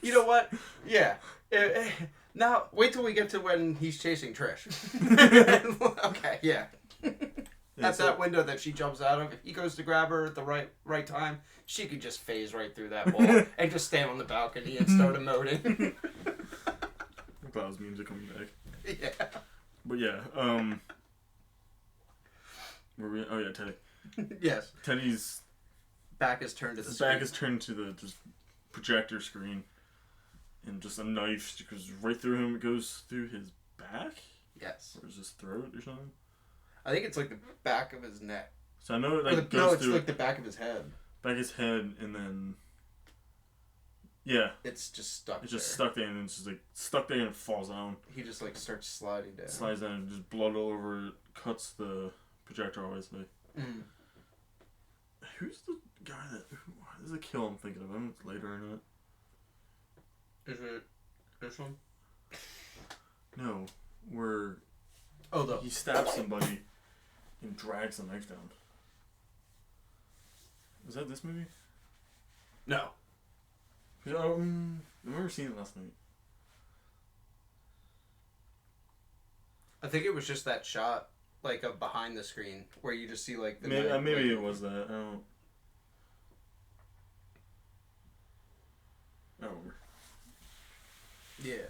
You know what? Yeah. Now, wait till we get to when he's chasing Trish. Okay, yeah. At that window that she jumps out of, he goes to grab her at the right time. She could just phase right through that wall and just stand on the balcony and start emoting. I thought those memes are coming back. Yeah. But yeah, where we? Oh yeah, Teddy. Yes. Teddy's back is turned to the his screen. back is turned to the just projector screen, and just a knife goes right through him. It goes through his back. Yes. Or is his throat or something? I think it's like the back of his neck. So I know it like no, goes it's through like the back of his head. Back of his head, and then yeah, it's just stuck. It's just stuck there, and it's just like stuck there, and it falls down. He just like starts sliding down. Slides down, and just blood all over it. Cuts the projector, obviously. Mm. Who's the guy that? This is a kill I'm thinking of. I don't know if it's later or not. Is it this one? No, where he stabs somebody and drags the knife down. Was that this movie? No. I remember seeing it last night. I think it was just that shot, like, of behind the screen, where you just see, like, the maybe it was that. I don't remember. Yeah.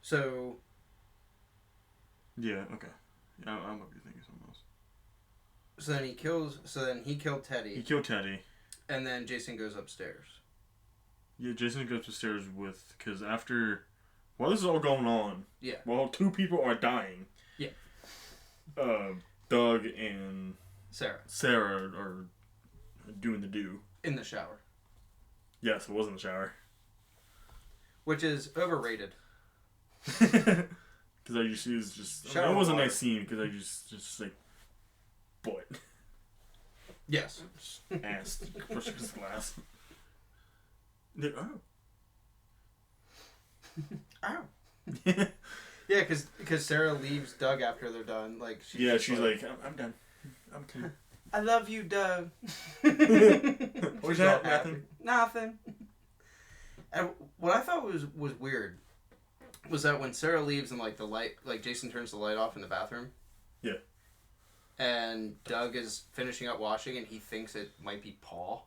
So... Yeah, okay. Yeah, I might be thinking something else. So then he killed Teddy. He killed Teddy. And then Jason goes upstairs. Yeah, Jason goes upstairs because after... While this is all going on... Yeah. While two people are dying... Yeah. Doug and... Sarah are doing the do. in the shower. Yes, it was in the shower. Which is overrated. Because I used to use just... that was a nice scene because I just like... Butt. Yes. Ass. Push his glass. Like, oh. Ow. Yeah, because Sarah leaves Doug after they're done. Like she's like, I'm done. I'm done. I love you, Doug. What's that? Nothing. And what I thought was weird was that when Sarah leaves and like the light, like Jason turns the light off in the bathroom. Yeah. And Doug is finishing up washing, and he thinks it might be Paul.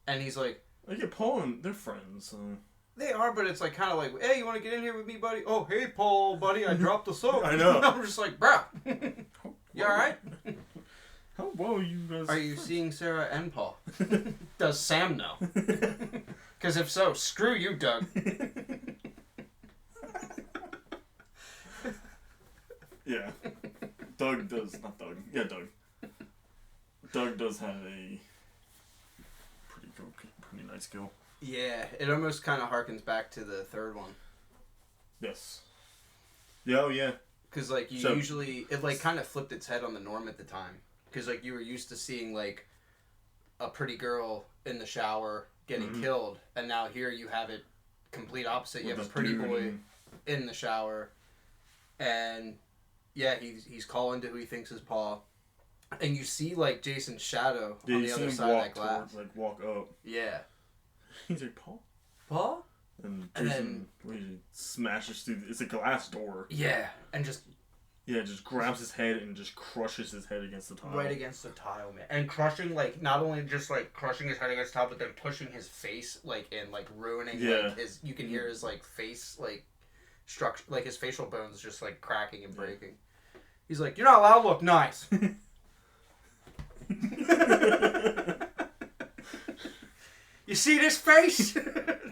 And he's like, I get Paul and they're friends. So. They are, but it's like kind of like, hey, you want to get in here with me, buddy? Oh, hey, Paul, buddy, I dropped the soap. I know. I'm just like, bro, you all right? How well you guys? Are you seeing Sarah and Paul? Does Sam know? Because if so, screw you, Doug. Yeah. Doug does, not Doug. Yeah, Doug. Doug does have a pretty nice kill. Yeah, it almost kind of harkens back to the third one. Yes. Yeah, oh yeah. Because, like, usually, it, like, kind of flipped its head on the norm at the time. Because, like, you were used to seeing, like, a pretty girl in the shower getting killed, and now here you have it complete opposite. You have a pretty boy in the shower, and yeah, he's calling to who he thinks is Paul, and you see like Jason's shadow on the other side of that glass. Walk up. Yeah. He's like, Paul? Paul? And Jason smashes through. It's a glass door. Yeah, and just grabs his head and just crushes his head against the tile. Right against the tile, man. And crushing, like, not only just, like, crushing his head against the tile, but then pushing his face, like, and, like, ruining, like, his, you can hear his, like, face, like, structure, like, his facial bones just, like, cracking and breaking. He's like, you're not allowed to look nice. You see this face?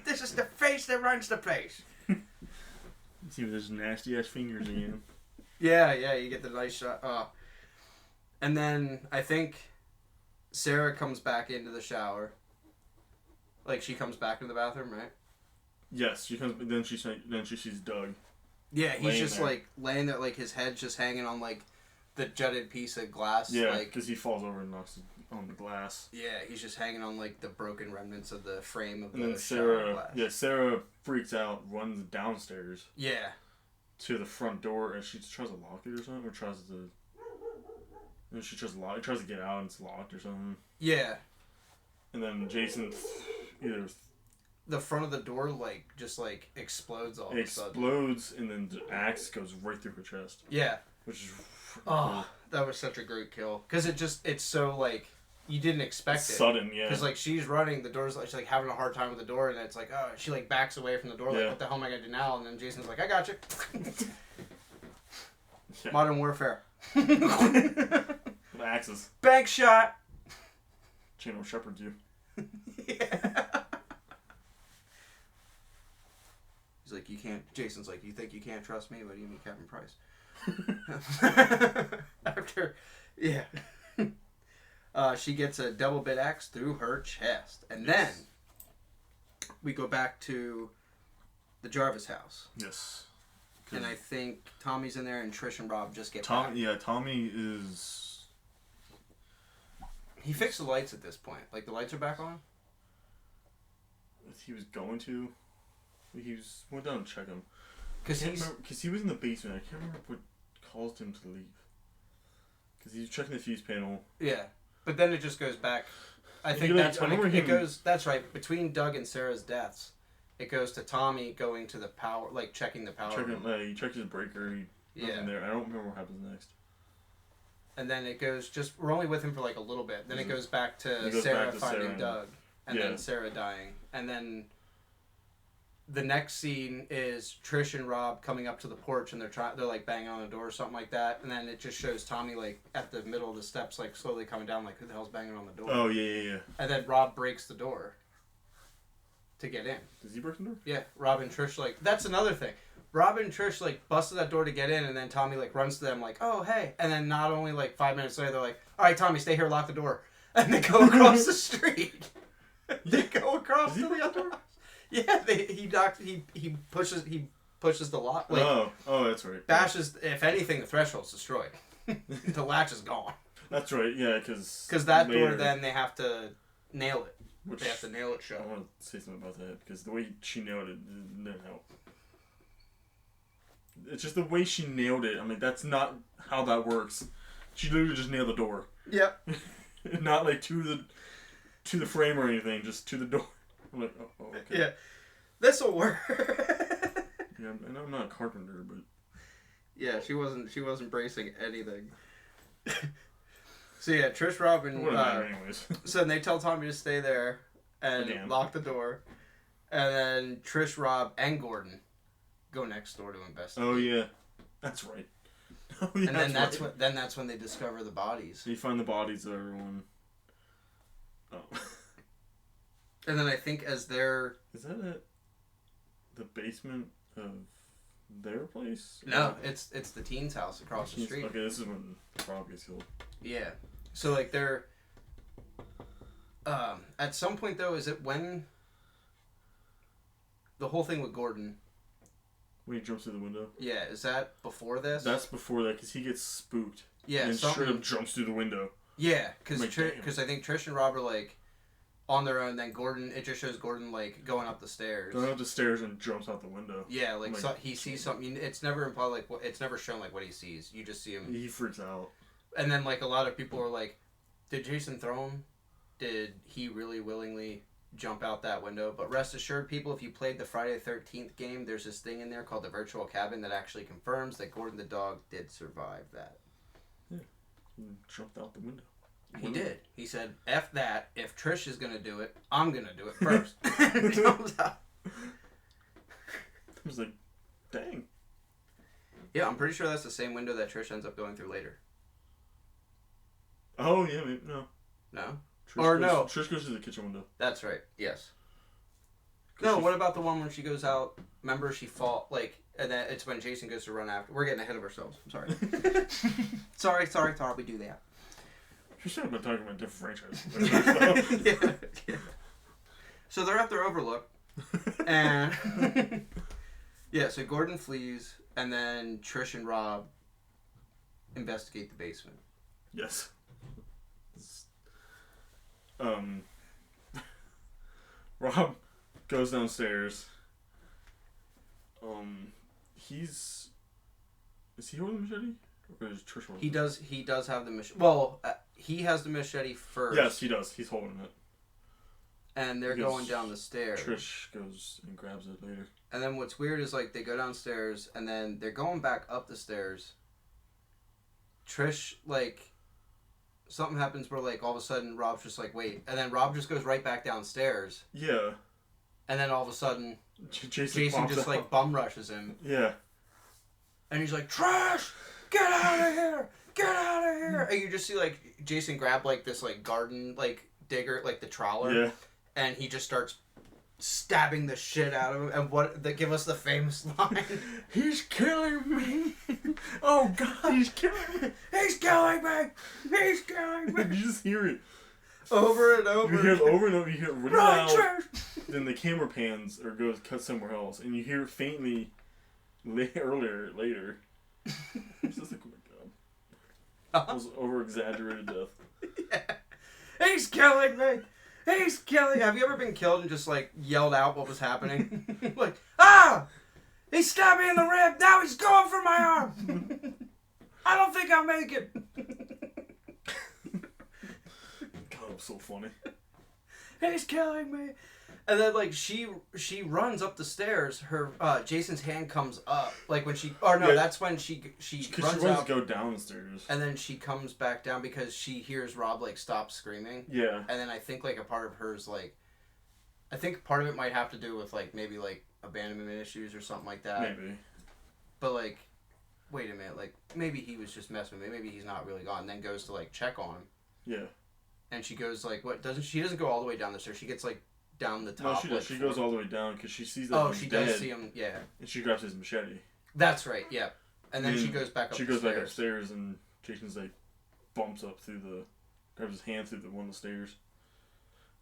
This is the face that runs the place. See with his nasty ass fingers again. Yeah, you get the nice shot. And then I think Sarah comes back into the shower. Like she comes back into the bathroom, right? Yes, she comes. Then she sees Doug. Yeah, he's just there. Like laying there, like his head's just hanging on like the jutted piece of glass. Yeah, like because he falls over and knocks it on the glass. Yeah, he's just hanging on like the broken remnants of the frame of and the shower glass. Yeah, Sarah freaks out, runs downstairs. Yeah. To the front door, and she tries to lock it or something, or tries to. And she tries to lock. Tries to get out, and it's locked or something. Yeah. And then Jason, either. The front of the door, like, just, like, explodes all of a sudden. Explodes, and then the axe goes right through her chest. Yeah. Which is... cool. That was such a great kill. Because it's so, like, you didn't expect it. Sudden, yeah. Because, like, she's running, the door's, like, she's, like, having a hard time with the door, and it's like, oh, she, like, backs away from the door, like, what the hell am I going to do now? And then Jason's like, I got you. Modern Warfare. The axes. Bank shot! Channel shepherds you. Yeah. He's like, you can't... Jason's like, you think you can't trust me? What do you mean, Captain Price? After... Yeah. She gets a double bit axe through her chest. And then we go back to the Jarvis house. Yes. And I think Tommy's in there and Trish and Rob just get back. Yeah, Tommy is... He fixed the lights at this point. Like, the lights are back on? He was going to... went down and checked him. Because he was in the basement. I can't remember what caused him to leave. Because he was checking the fuse panel. Yeah. But then it just goes back. I think that's when it goes... That's right. Between Doug and Sarah's deaths, it goes to Tommy going to the power... Like, checking the power. He checked his breaker. Nothing there. I don't remember what happens next. And then it goes just... We're only with him for, like, a little bit. Then it goes back to Sarah finding Doug. And then Sarah dying. And then... The next scene is Trish and Rob coming up to the porch and they're like banging on the door or something like that, and then it just shows Tommy like at the middle of the steps like slowly coming down like who the hell's banging on the door? Oh yeah. And then Rob breaks the door to get in. Does he break the door? Yeah, Rob and Trish like that's another thing. Rob and Trish like busted that door to get in, and then Tommy like runs to them like, oh hey, and then not only like 5 minutes later they're like, all right Tommy, stay here, lock the door, and they go across the street. They go across the door. Yeah, he pushes the lock. Like, oh, that's right. Bashes. If anything, the threshold's destroyed. The latch is gone. That's right. Yeah, because that door, then they have to nail it. They have to nail it shut. I want to say something about that because the way she nailed it didn't help. It's just the way she nailed it. I mean, that's not how that works. She literally just nailed the door. Yep. Not like to the frame or anything, just to the door. I'm like, oh, okay. Yeah, this'll work. Yeah, and I'm not a carpenter, but yeah, she wasn't bracing anything. So yeah, Trish, Rob, and anyways. So then they tell Tommy to stay there and lock the door, and then Trish, Rob, and Gordon go next door to investigate. Oh yeah, that's right. Oh, yeah, and then that's when they discover the bodies. So you find the bodies of everyone. Oh. And then I think as they're... Is that at the basement of their place? No, it's the teen's house across the street. Okay, this is when Rob gets killed. Yeah. So, like, they're... at some point, though, is it when... The whole thing with Gordon... When he jumps through the window? Yeah, is that before this? That's before that, because he gets spooked. Yeah, and straight up jumps through the window. Yeah, because I think Trish and Rob are like... on their own. Then Gordon, it just shows Gordon like going up the stairs. Going up the stairs and jumps out the window. Yeah, like he sees something. It's never implied like it's never shown like what he sees. You just see him. He freaks out. And then like a lot of people are like, did Jason throw him? Did he really willingly jump out that window? But rest assured, people, if you played the Friday the 13th game, there's this thing in there called the virtual cabin that actually confirms that Gordon the dog did survive that. Yeah, he jumped out the window. He did. He said, F that. If Trish is going to do it, I'm going to do it first. And he jumps out. I was like, dang. Yeah, I'm pretty sure that's the same window that Trish ends up going through later. Oh, yeah, maybe. No. No? Trish goes through the kitchen window. That's right. Yes. No, what about the one when she goes out? Remember, she and then it's when Jason goes to run after. We're getting ahead of ourselves. I'm sorry. sorry. Thought we do that. We should have been talking about different franchises. yeah. So they're at their Overlook, and yeah. So Gordon flees, and then Trish and Rob investigate the basement. Yes. Rob goes downstairs. Is he holding the machete? Or is Trish holding it? He does have the machete. Well, he has the machete first. Yes, he does. He's holding it. And they're going down the stairs. Trish goes and grabs it later. And then what's weird is like they go downstairs and then they're going back up the stairs. Trish something happens where like all of a sudden Rob's just like wait, and then Rob just goes right back downstairs. Yeah. And then all of a sudden Jason just like bum rushes him. Yeah. And he's like, Trish, get out of here! Get out of here! And you just see like Jason grab like this like garden like digger, like the trawler. Yeah. And he just starts stabbing the shit out of him. And they give us the famous line. He's killing me. Oh God, he's killing me. He's killing me. He's killing me. You just hear it. Over and over. You hear it over and over. You hear it really loud. Trish. Then the camera pans or goes cut somewhere else, and you hear it faintly later. It's just like, oh my God. That was over exaggerated death. Yeah. He's killing me. He's killing. Have you ever been killed and just like yelled out what was happening? Like, ah! He stabbed me in the rib. Now he's going for my arm. I don't think I'll make it. God, it was so funny. He's killing me. And then like she runs up the stairs. Her Jason's hand comes up like when she. Or no, that's when she runs out. To go down the stairs. And then she comes back down because she hears Rob like stop screaming. Yeah. And then I think like a part of hers like, I think part of it might have to do with like maybe like abandonment issues or something like that. Maybe. But like, wait a minute, like maybe he was just messing with me. Maybe he's not really gone. And then goes to like check on him. Yeah. And she goes like, what? She doesn't go all the way down the stairs. She gets like down the top. No, she does. Like, she goes all the way down because she sees that he's dead. Does see him. Yeah. And she grabs his machete. That's right. Yeah. And then she goes back up. She goes back upstairs, and Jason's like bumps up grabs his hand through one of the stairs,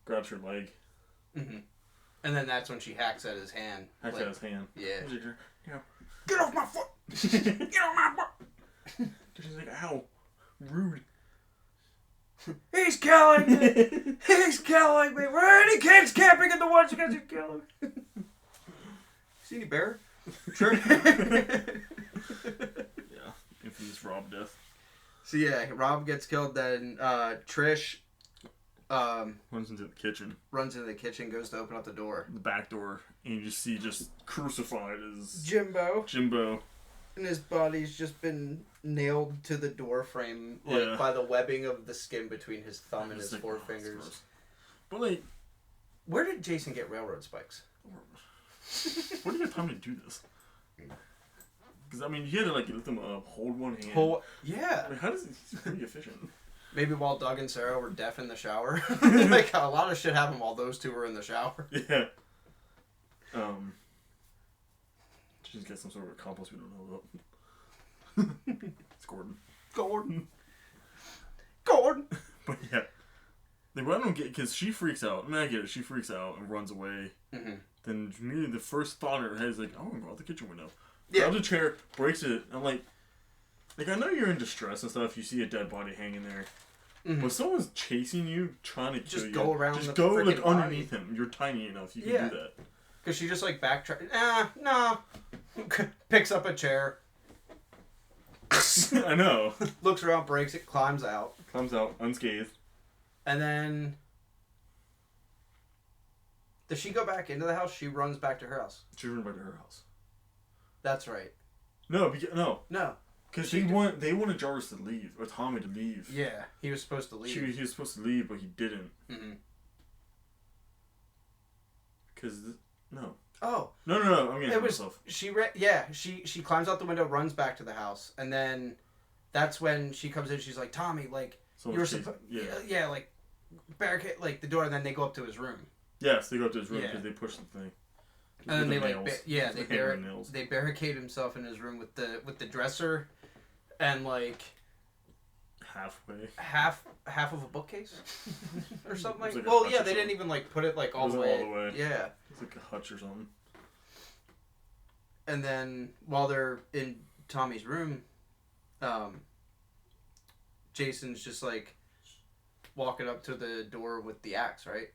grabs her leg. Mm-hmm. And then that's when she hacks at his hand. Hacks at his hand. Yeah. Yeah. Get off my foot! Get off my foot! She's like, ow, rude. He's killing me! He's killing me! Were there any kids camping in the woods because he's killing me? See any bear? Sure. Yeah, infamous Rob death. So yeah, Rob gets killed. Then Trish runs into the kitchen. Goes to open up the door. The back door, and you just see crucified as Jimbo. And his body's just been nailed to the door frame by the webbing of the skin between his thumb and his forefingers. But like, where did Jason get railroad spikes? Where do you have time to do this? Because I mean, you had to like lift them up, hold one hand. Yeah. Like, how does he's pretty efficient? Maybe while Doug and Sarah were deaf in the shower. Like a lot of shit happened while those two were in the shower. Yeah. Just get some sort of accomplice we don't know about. It's Gordon. But yeah. Like, what I don't get, because she freaks out. I mean, I get it. She freaks out and runs away. Mm-hmm. Then immediately the first thought in her head is like, I want to go out the kitchen window. Yeah. Grabs a chair, breaks it. I'm like, I know you're in distress and stuff. You see a dead body hanging there. But someone's chasing you, trying to kill you. Just go around Just the go like freaking underneath him. You're tiny enough. You can do that. Because she just like backtracks. No. Picks up a chair. I know. Looks around, breaks it, climbs out. Comes out unscathed. And then... Does she go back into the house? She runs back to her house. She runs back to her house. That's right. No. Because they wanted Jarvis to leave, or Tommy to leave. Yeah, he was supposed to leave. He was supposed to leave, but he didn't. Mm-hmm. Because, no. Oh. No, I'm getting myself. She climbs out the window, runs back to the house, and then that's when she comes in, she's like, Tommy, like, you were supposed... Yeah, like, barricade, like, the door, and then they go up to his room. Yes, they go up to his room because they push the thing. And then they barricade himself in his room with the dresser, and like half of a bookcase or something like. Well, yeah, they didn't even like put it like all the way. Yeah, it's like a hutch or something. And then while they're in Tommy's room, Jason's just like walking up to the door with the axe, right?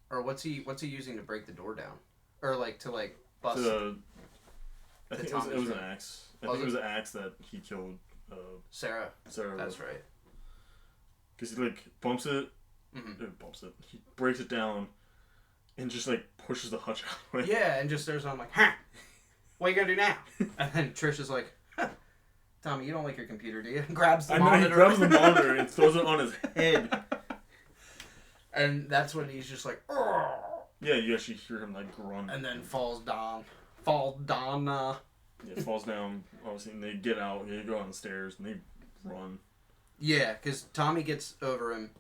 Or what's he using to break the door down? Or like to like bust. I think it was an axe. I think it was an axe that he killed. Sarah. That's right. Because he like bumps it. Mm-hmm. He breaks it down, and just like pushes the hutch out of the way. Yeah, and just stares on like, "Ha! What are you gonna do now?" And then Trish is like, huh, "Tommy, you don't like your computer, do you?" Grabs the monitor. He grabs the monitor and throws it on his head. And that's when he's just like, "Argh!" Yeah, you actually hear him like grunt. And then falls down. Yeah, falls down. Obviously, and they get out. They go on the stairs and they run. Yeah, because Tommy gets over him,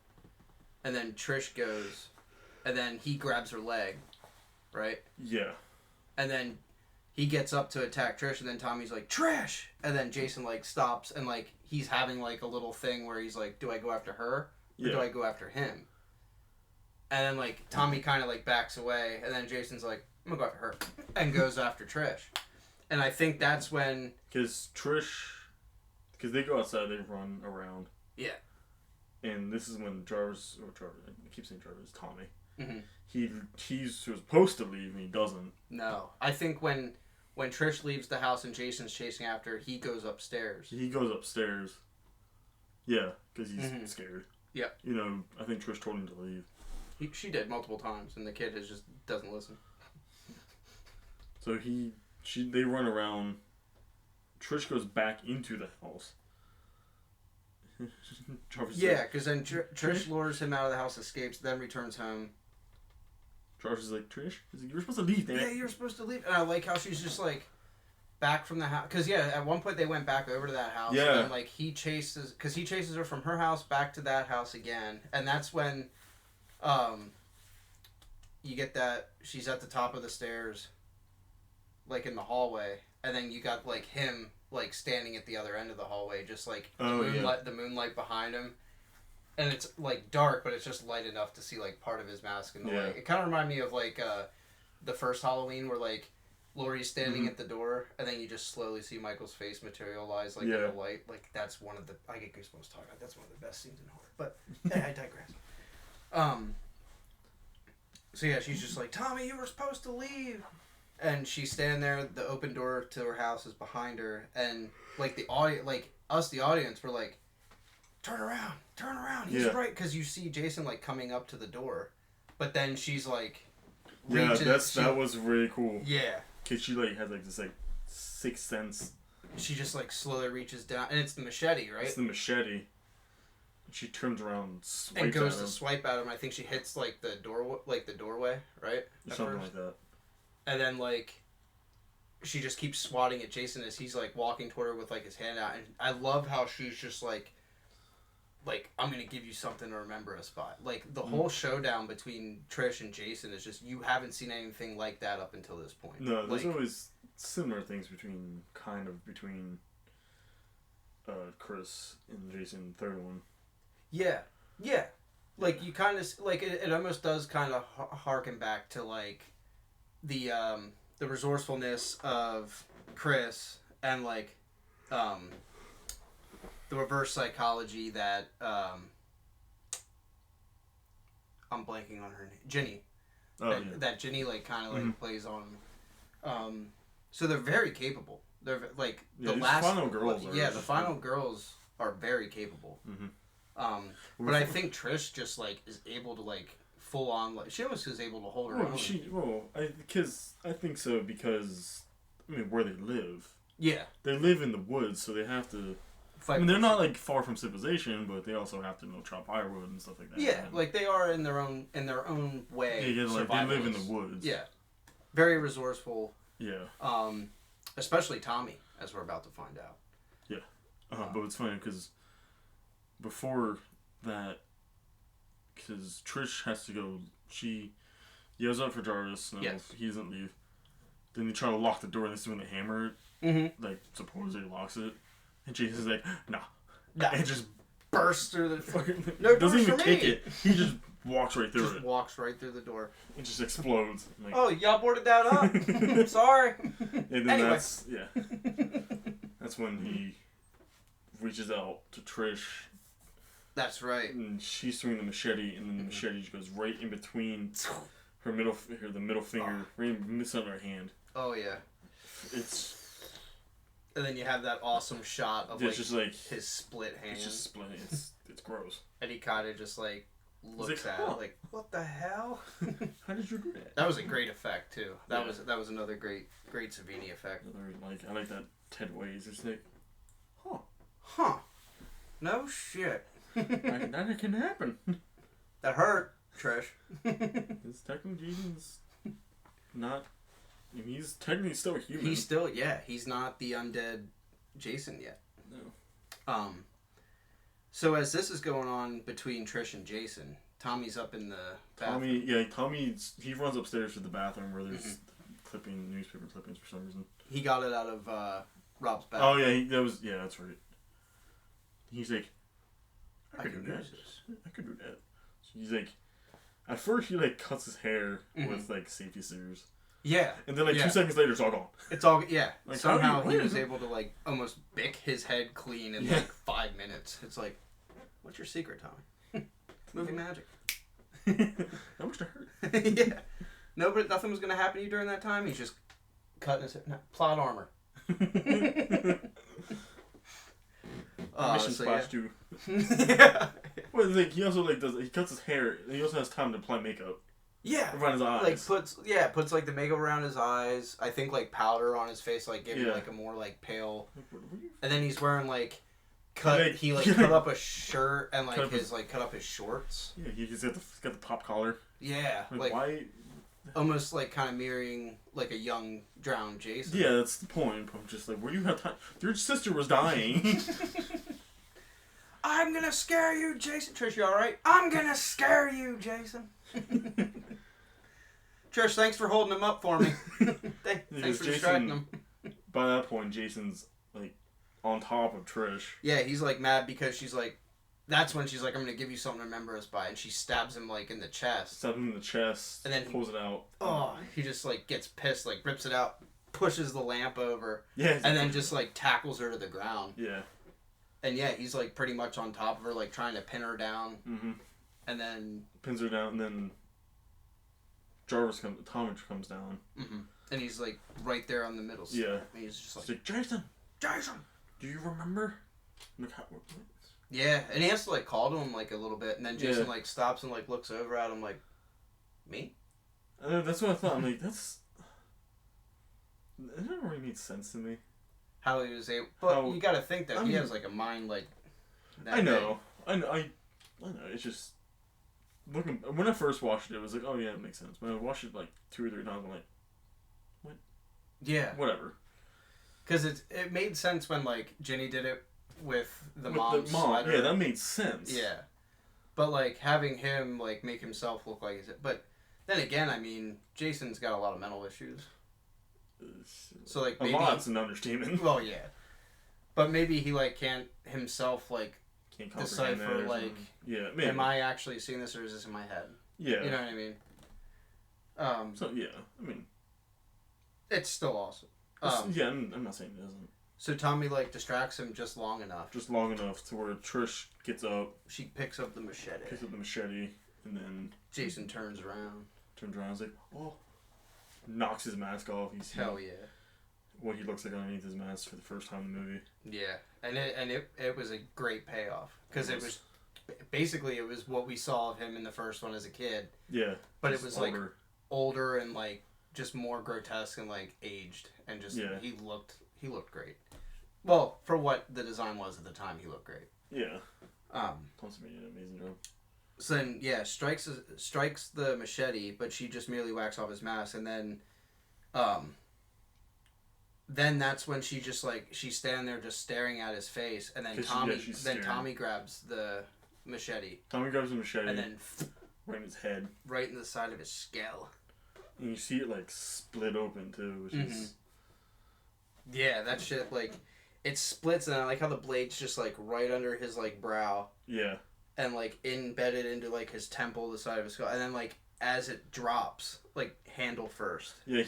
and then Trish goes, and then he grabs her leg, right? Yeah. And then he gets up to attack Trish, and then Tommy's like, Trish! And then Jason like stops, and like he's having like a little thing where he's like, do I go after her? Or do I go after him? And then, like, Tommy kind of, like, backs away. And then Jason's like, I'm going to go after her. And goes after Trish. And I think that's when... Because they go outside, they run around. Yeah. And this is when Jarvis, I keep saying Jarvis, Tommy. Mm-hmm. He's supposed to leave and he doesn't. No. I think when Trish leaves the house and Jason's chasing after her, he goes upstairs. He goes upstairs. Yeah, because he's scared. Yeah. You know, I think Trish told him to leave. She did multiple times, and the kid just doesn't listen. So they run around. Trish goes back into the house. Yeah, because then Trish lures him out of the house, escapes, then returns home. Jarvis is like, Trish? He's like, you were supposed to leave, man. Yeah, you were supposed to leave. And I like how she's just like back from the house. Because, yeah, at one point they went back over to that house. Yeah. And like he chases her from her house back to that house again. And that's when you get that she's at the top of the stairs, like in the hallway. And then you got like him like standing at the other end of the hallway, just like the moonlight behind him. And it's like dark, but it's just light enough to see like part of his mask in the light. It kind of reminded me of like the first Halloween where like Laurie's standing at the door, and then you just slowly see Michael's face materialize like in the light. Like that's one of the I get goosebumps talking about. That's one of the best scenes in horror. But I digress. So yeah, she's just like, Tommy, you were supposed to leave. And she's standing there, the open door to her house is behind her, and like the audience were like, turn around, he's right, because you see Jason like coming up to the door, but then she's like, that was really cool. Yeah, because she like has like this like sixth sense. She just like slowly reaches down, and it's the machete, right? It's the machete. She turns around and goes to swipe at him. I think she hits like the doorway, right? Something like that. And then, like, she just keeps swatting at Jason as he's, like, walking toward her with, like, his hand out. And I love how she's just, like, I'm going to give you something to remember us by. Like, the whole showdown between Trish and Jason is just, you haven't seen anything like that up until this point. No, there's always similar things between Chris and Jason, the third one. Yeah. Yeah. Like, you kind of, like, it almost does kind of harken back to, like, the resourcefulness of Chris and like the reverse psychology that I'm blanking on her name. Ginny. Oh, That Ginny, like, kind of, like, plays on. So they're very capable. They're, like, the final girls the final girls are very capable. Mm-hmm. But I think Trish just, like, is able to, like, full on, like, she almost is able to hold her own. I think so because, I mean, where they live. Yeah. They live in the woods, so they have to... Fight. I mean, they're not, like, far from civilization, but they also have to, chop firewood and stuff like that. Yeah, like, they are in their own way. Yeah, like, they live in the woods. Yeah. Very resourceful. Yeah. Especially Tommy, as we're about to find out. Yeah. But it's funny, because before that, because Trish has to go, she yells out for Jarvis, and he doesn't leave. Then they try to lock the door, and this is when they hammer it. Like, supposedly locks it. And Jason's like, nah. And just bursts through the fucking... No, doesn't even kick it. He just walks right through it. Walks right through the door. It just explodes. Like, oh, y'all boarded that up? Sorry. And then anyway. That's when he reaches out to Trish. That's right. And she's throwing the machete, and then the machete just goes right in between the middle finger, right in the center of her hand. Oh, yeah. It's... And then you have that awesome shot of, just like his split hand. It's just split. It's gross. And he kind of just, like, looks at it like, what the hell? How did you do that? That was a great effect, too. That was another great Savini effect. I like that Ted Ways. It's like, huh. No shit. That can happen. That hurt, Trish. It's technically Jason's not... I mean, he's technically still a human. He's not the undead Jason yet. No. So as this is going on between Trish and Jason, Tommy's up in the bathroom. He runs upstairs to the bathroom where there's newspaper clippings for some reason. He got it out of Rob's bag. Oh, yeah, that's right. He's like, I could do that. I could do that. So he's like, at first he, like, cuts his hair with, like, safety scissors. Yeah. And then, like, 2 seconds later, it's all gone. It's all, yeah. Like, somehow he was able to, like, almost bick his head clean in, like, 5 minutes. It's like, what's your secret, Tommy? Movie magic. How much to hurt? Yeah. No, but nothing was going to happen to you during that time? He's just cutting his head. No, plot armor. Mission Splash 2. Yeah. Well, like, he also, like, he cuts his hair, and he also has time to apply makeup. Yeah. Around his eyes. Like, puts, like, the makeup around his eyes. I think, like, powder on his face, like, give him, like, a more, like, pale. And then he's wearing, like, cut up a shirt and, like, cut up his shorts. Yeah, he's got the pop collar. Yeah. Like, why? Almost, like, kind of mirroring, like, a young, drowned Jason. Yeah, that's the point. I'm just like, where do you have time? Your sister was dying. I'm gonna scare you, Jason. Trish, you alright? I'm gonna scare you, Jason. Trish, thanks for holding him up for me. Thanks for distracting him. By that point, Jason's, like, on top of Trish. Yeah, he's, like, mad because she's, like... That's when she's like, I'm going to give you something to remember us by. And she stabs him, like, in the chest. Stabs him in the chest. And then pulls it out. Oh, he just, like, gets pissed, like, rips it out, pushes the lamp over. Yeah. And then just, like, tackles her to the ground. Yeah. And, yeah, he's, like, pretty much on top of her, like, trying to pin her down. Mm-hmm. And then... Pins her down, and then... Tommy comes down. Mm-hmm. And he's, like, right there on the middle. Yeah. And he's just like... Jason! Jason! Do you remember? Look how... Yeah, and he has to, like, call to him, like, a little bit, and then Jason, like, stops and, like, looks over at him, like, me? That's what I thought. I'm like, that's... It never really made sense to me. How he was able... But you gotta think that he has, like, a mind, like... I know. I know. It's just... Looking... When I first watched it, I was like, oh, yeah, it makes sense. When I watched it, like, 2 or 3 times, I'm like, what? Yeah. Whatever. Because it made sense when, like, Ginny did it with the mom. Yeah, that made sense. Yeah. But, like, having him, like, make himself look like... But then again, I mean, Jason's got a lot of mental issues. So, like, maybe... A lot's an understatement. Well, yeah. But maybe he, like, can't himself, like, can't decipher, like... Yeah, maybe. Am I actually seeing this, or is this in my head? Yeah. You know what I mean? So, yeah, I mean... It's still awesome. Yeah, I'm not saying it isn't. So Tommy, like, distracts him just long enough. Just long enough to where Trish gets up. She picks up the machete. And then Jason turns around. He's like, oh. Knocks his mask off. You see Hell yeah. what he looks like underneath his mask for the first time in the movie. Yeah, and it was a great payoff because it was basically it was what we saw of him in the first one as a kid. Yeah, but it was older. Like older and like just more grotesque and like aged and just he looked great. Well, for what the design was at the time, he looked great. Yeah. Thompson made an amazing job. So then, strikes the machete, but she just merely whacks off his mask, and then that's when she just like she's standing there just staring at his face, and then Tommy grabs the machete. Tommy grabs the machete, and then right in his head, right in the side of his skull. And you see it like split open too, which is that shit like it splits, and I like how the blade's just like right under his like brow. Yeah. And like embedded into like his temple, the side of his skull, and then like as it drops, like handle first. Yeah,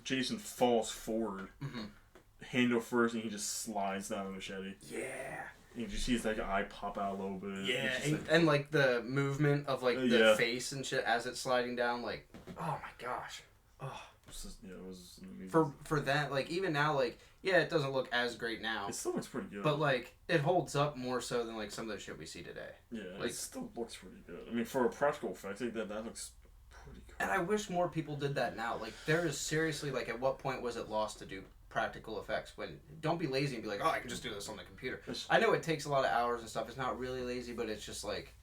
Jason falls forward, handle first, and he just slides down the machete. Yeah. And you see his like eye pop out a little bit. Yeah, and like the movement of like the face and shit as it's sliding down, like oh my gosh. Oh. It was amazing. For that, like even now, like it doesn't look as great now. It still looks pretty good. But like it holds up more so than like some of the shit we see today. Yeah, like, it still looks pretty good. I mean, for a practical effect, I think that looks pretty good. And I wish more people did that now. Like there is seriously like at what point was it lost to do practical effects? When don't be lazy and be like, oh, I can just do this on the computer. I know it takes a lot of hours and stuff. It's not really lazy, but it's just like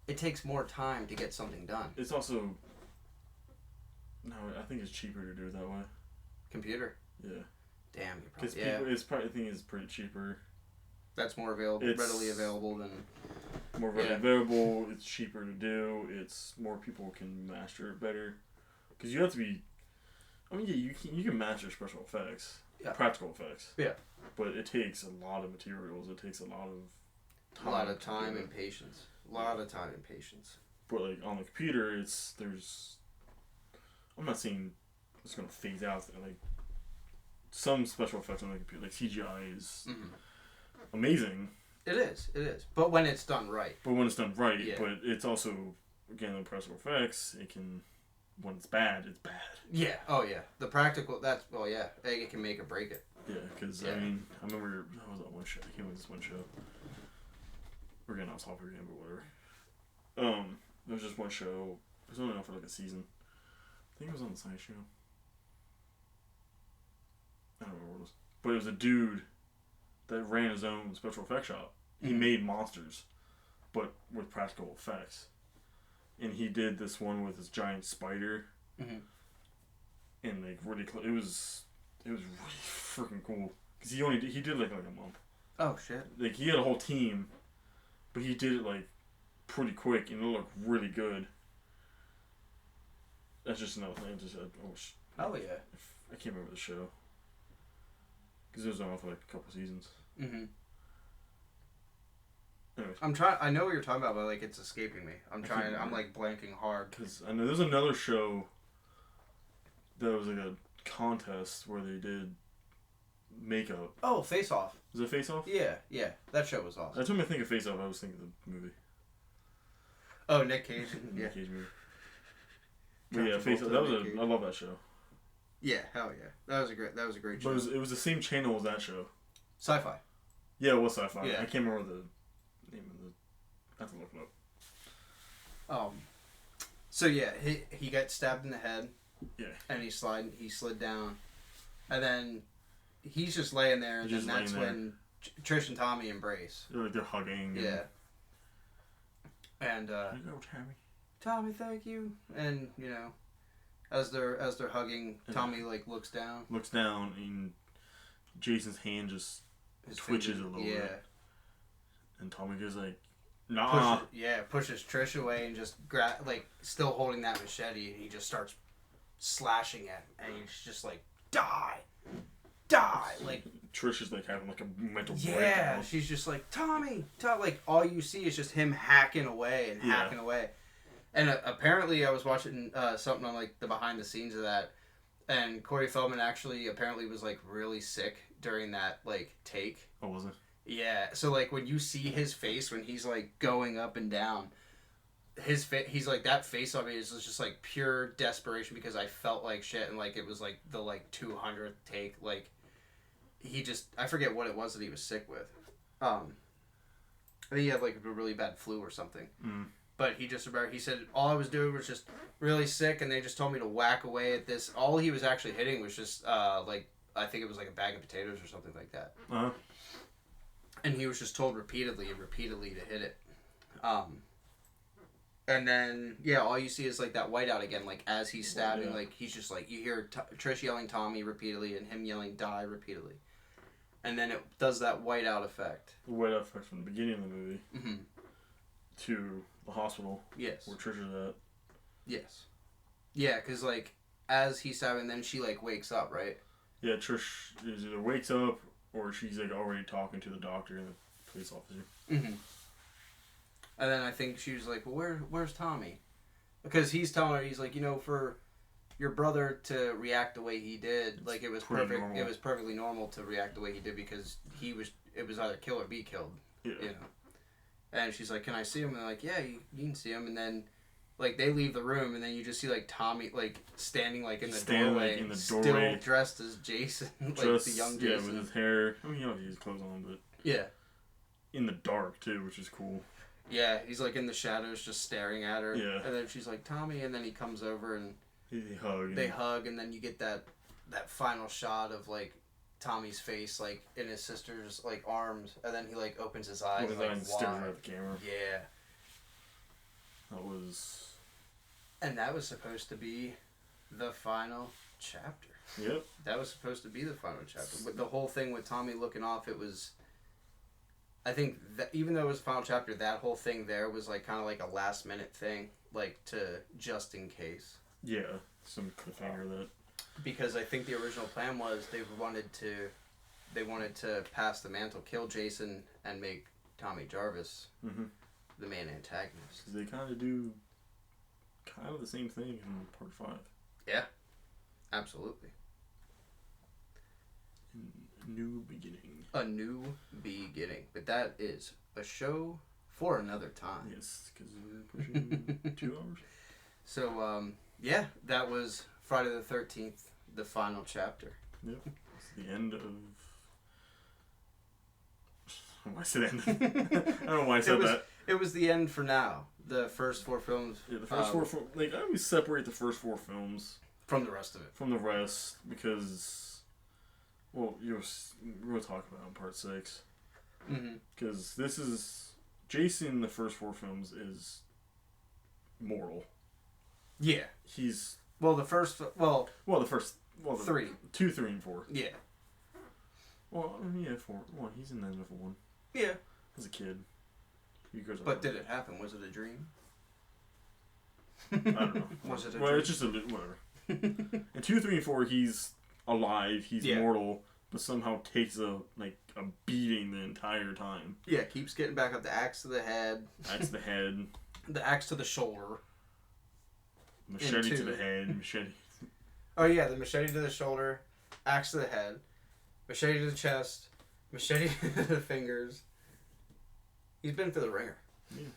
it takes more time to get something done. It's also I think it's cheaper to do it that way. Computer? Yeah. Damn, because it's probably I think it's pretty cheaper. That's more readily available than. More readily available. It's cheaper to do. It's more people can master it better. Because you have to be. I mean, you can master special effects, practical effects. Yeah. But it takes a lot of materials. It takes a lot of time. A lot of time and patience. A lot of time and patience. But like on the computer, there's. I'm not saying it's gonna phase out. Like some special effects on the computer, like CGI, is amazing. It is. But when it's done right. But But it's also again the practical effects. It can when it's bad, it's bad. Yeah. Oh yeah. The practical. It can make or break it. Yeah, because I mean, I remember I was on one show. I came with this one show. We're getting off topic again, but whatever. There was just one show. It was only on for like a season. I think it was on the side show. I don't remember what it was. But it was a dude that ran his own special effects shop. He made monsters, but with practical effects. And he did this one with this giant spider. And like really it was really freaking cool. Because he did like a month. Oh shit. Like he had a whole team, but he did it like pretty quick and it looked really good. That's just another thing. Oh yeah. I can't remember the show. Because it was on for like a couple seasons. Anyways. I know what you're talking about, but like it's escaping me. I'm like blanking hard. Because I know there's another show that was like a contest where they did makeup. Oh, Face Off. Was it Face Off? Yeah. That show was awesome. That's when I think of Face Off, I was thinking of the movie. Oh, Nick Cage. Nick Cage movie. But yeah, Face Off. I love that show. Yeah, hell yeah. That was a great show. But it was the same channel as that show. Sci-Fi. Yeah, it was Sci-Fi. Yeah. I can't remember the name of the. I have to look it up. So yeah, he got stabbed in the head. Yeah. And he slid down, and then he's just laying there, and then that's when Trish and Tommy embrace. They're hugging. Yeah. And there you go, Tommy. Tommy, thank you. And as they're hugging, Tommy like looks down. And Jason's hand just twitches a little bit. And Tommy goes like, nah. Pushes Trish away and just still holding that machete, and he just starts slashing it, and he's just like, die, like. Trish is like having like a mental breakdown. Yeah, she's just like, Tommy, like all you see is just him hacking away. And apparently I was watching something on like the behind the scenes of that, and Corey Feldman actually apparently was like really sick during that like take. Oh, was it? Yeah, so like when you see his face when he's like going up and down, he's like, that face on me is just like pure desperation because I felt like shit and like it was like the like 200th take. Like he just, I forget what it was that he was sick with. I think he had like a really bad flu or something. But he said all I was doing was just really sick and they just told me to whack away at this. All he was actually hitting was just like, I think it was like a bag of potatoes or something like that. And he was just told repeatedly to hit it. And then, yeah, all you see is, like, that whiteout again, like, as he's stabbing, like, he's just, like, you hear Trish yelling Tommy repeatedly and him yelling die repeatedly. And then it does that whiteout effect. The whiteout effect from the beginning of the movie to the hospital. Yes. Where Trish is at. Yes. Yeah, because, like, as he's stabbing, then she, like, wakes up, right? Yeah, Trish is either wakes up or she's, like, already talking to the doctor and the police officer. And then I think she was like, well, where's Tommy? Because he's telling her, he's like, you know, for your brother to react the way he did, like, it was perfect. Normal. It was perfectly normal to react the way he did because it was either kill or be killed, you know. And she's like, can I see him? And they're like, yeah, you can see him. And then, like, they leave the room, and then you just see, like, Tommy, like, standing, like, in the doorway, still dressed as Jason, like, the young Jason. Yeah, with his hair. I mean, he has his clothes on, but... Yeah. In the dark, too, which is cool. Yeah, he's, like, in the shadows just staring at her. Yeah. And then she's like, Tommy, and then he comes over, and... They hug, and then you get that final shot of, like, Tommy's face, like, in his sister's, like, arms, and then he, like, opens his eyes, and stares at the camera. Yeah. That was... And that was supposed to be the final chapter. Yep. That was supposed to be the final chapter. But the whole thing with Tommy looking off, it was... I think that even though it was the final chapter, that whole thing there was, like, kind of like a last-minute thing, like, to just in case. Yeah, some cliffhanger that... Because I think the original plan was they wanted to pass the mantle, kill Jason, and make Tommy Jarvis the main antagonist. They kind of do the same thing in part 5. Yeah, absolutely. A new beginning. A new beginning. But that is a show for another time. Yes, because we're pushing 2 hours. So, yeah, that was Friday the 13th, the final chapter. Yep. It's the end of... I don't know why I said end. I don't know why I said that. It was the end for now. The first 4 films. Yeah, the first 4 films. Like, I always separate the first 4 films from the rest of it. From the rest, because, well, we're going to talk about it in part 6. Because this is Jason. The first 4 films is mortal. Yeah, he's the first 3, 2, 3, and 4. Yeah. Well, yeah, 4. Well, he's in the end of 1. Yeah. As a kid. But did it happen? Was it a dream? I don't know. Was it a dream? Well, it's just whatever. In 2, 3, and 4, he's alive. He's mortal, but somehow takes a beating the entire time. Yeah, keeps getting back up. The axe to the head. Axe to the head. The axe to the shoulder. Machete to the head. Machete. Oh yeah, the machete to the shoulder, axe to the head, machete to the chest, machete to the fingers. He's been for the ringer. Yeah.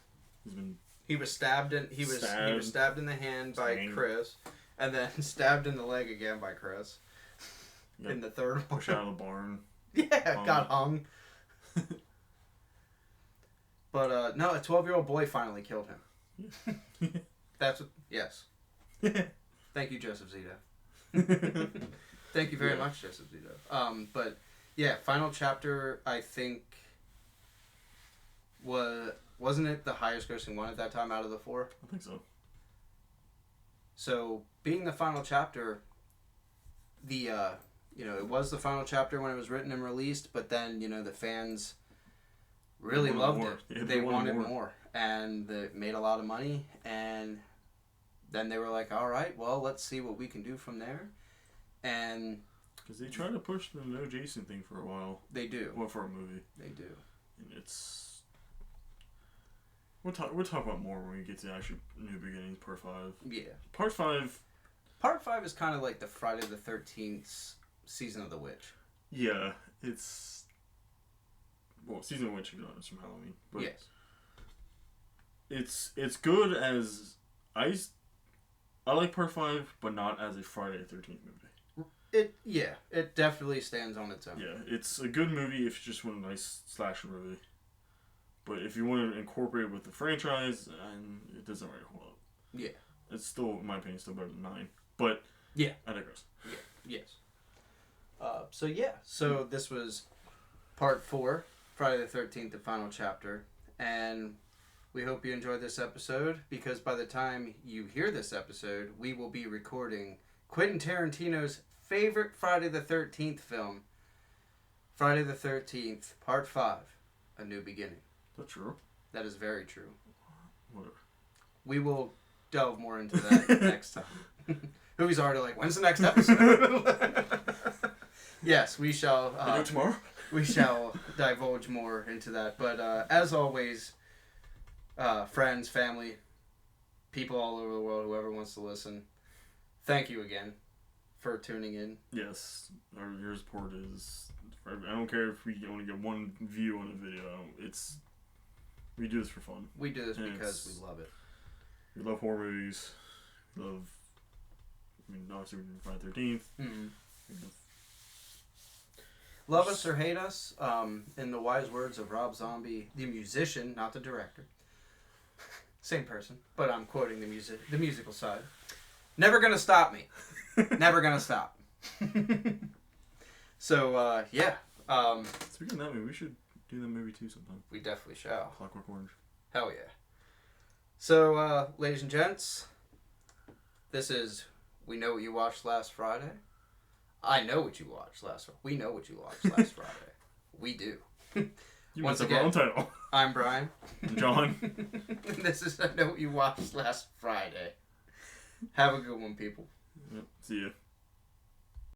He was stabbed in the hand by Chris, and then stabbed in the leg again by Chris. In the third one. Pushed out of the barn. Yeah, got hung. But no, a 12-year-old boy finally killed him. That's what. Yes. Thank you, Joseph Zito. Thank you very much, Joseph Zito. But yeah, final chapter. I think wasn't it the highest grossing one at that time out of the 4? I think so. So being the final chapter, it was the final chapter when it was written and released, but then the fans really loved it. Yeah, they wanted more, and it made a lot of money, and then they were like, all right, well, let's see what we can do from there. And because they try to push the no Jason thing for a while. They do. Well, for a movie. They do. And it's... We'll talk about more when we get to actually New Beginnings, Part 5. Yeah. Part 5... Part 5 is kind of like the Friday the 13th Season of the Witch. Yeah, it's... Well, Season of the Witch is from Halloween. But yes. it's good as I like Part 5, but not as a Friday the 13th movie. It definitely stands on its own. Yeah, it's a good movie if you just want a nice slasher movie. But if you want to incorporate it with the franchise, and it doesn't really hold up. Yeah. It's still, in my opinion, still better than 9. But yeah, I digress. Yeah. Yes. So this was Part 4, Friday the 13th, the final chapter, and we hope you enjoyed this episode, because by the time you hear this episode, we will be recording Quentin Tarantino's favorite Friday the 13th film, Friday the 13th, Part 5, A New Beginning. Is that true? That is very true. Whatever. We will delve more into that next time. Who's already like, when's the next episode? Yes, we shall. Tomorrow? We shall divulge more into that. But as always, friends, family, people all over the world, whoever wants to listen, thank you again for tuning in. Yes, your support is. I don't care if we only get one view on a video. We do this for fun. We do this because we love it. We love horror movies. We love. Obviously, Friday the 13th. Mm-hmm. Love us or hate us, in the wise words of Rob Zombie, the musician, not the director. Same person, but I'm quoting the musical side. Never gonna stop me. Never gonna stop. So, yeah. Speaking of that movie, we should do that movie too sometime. We definitely shall. Clockwork Orange. Hell yeah. So, ladies and gents, this is We Know What You Watched Last Friday. I know what you watched last Friday. We know what you watched last Friday. We do. You Once messed up your own title. I'm Brian. John. This is I Know What You Watched Last Friday. Have a good one, people. Yep. See ya.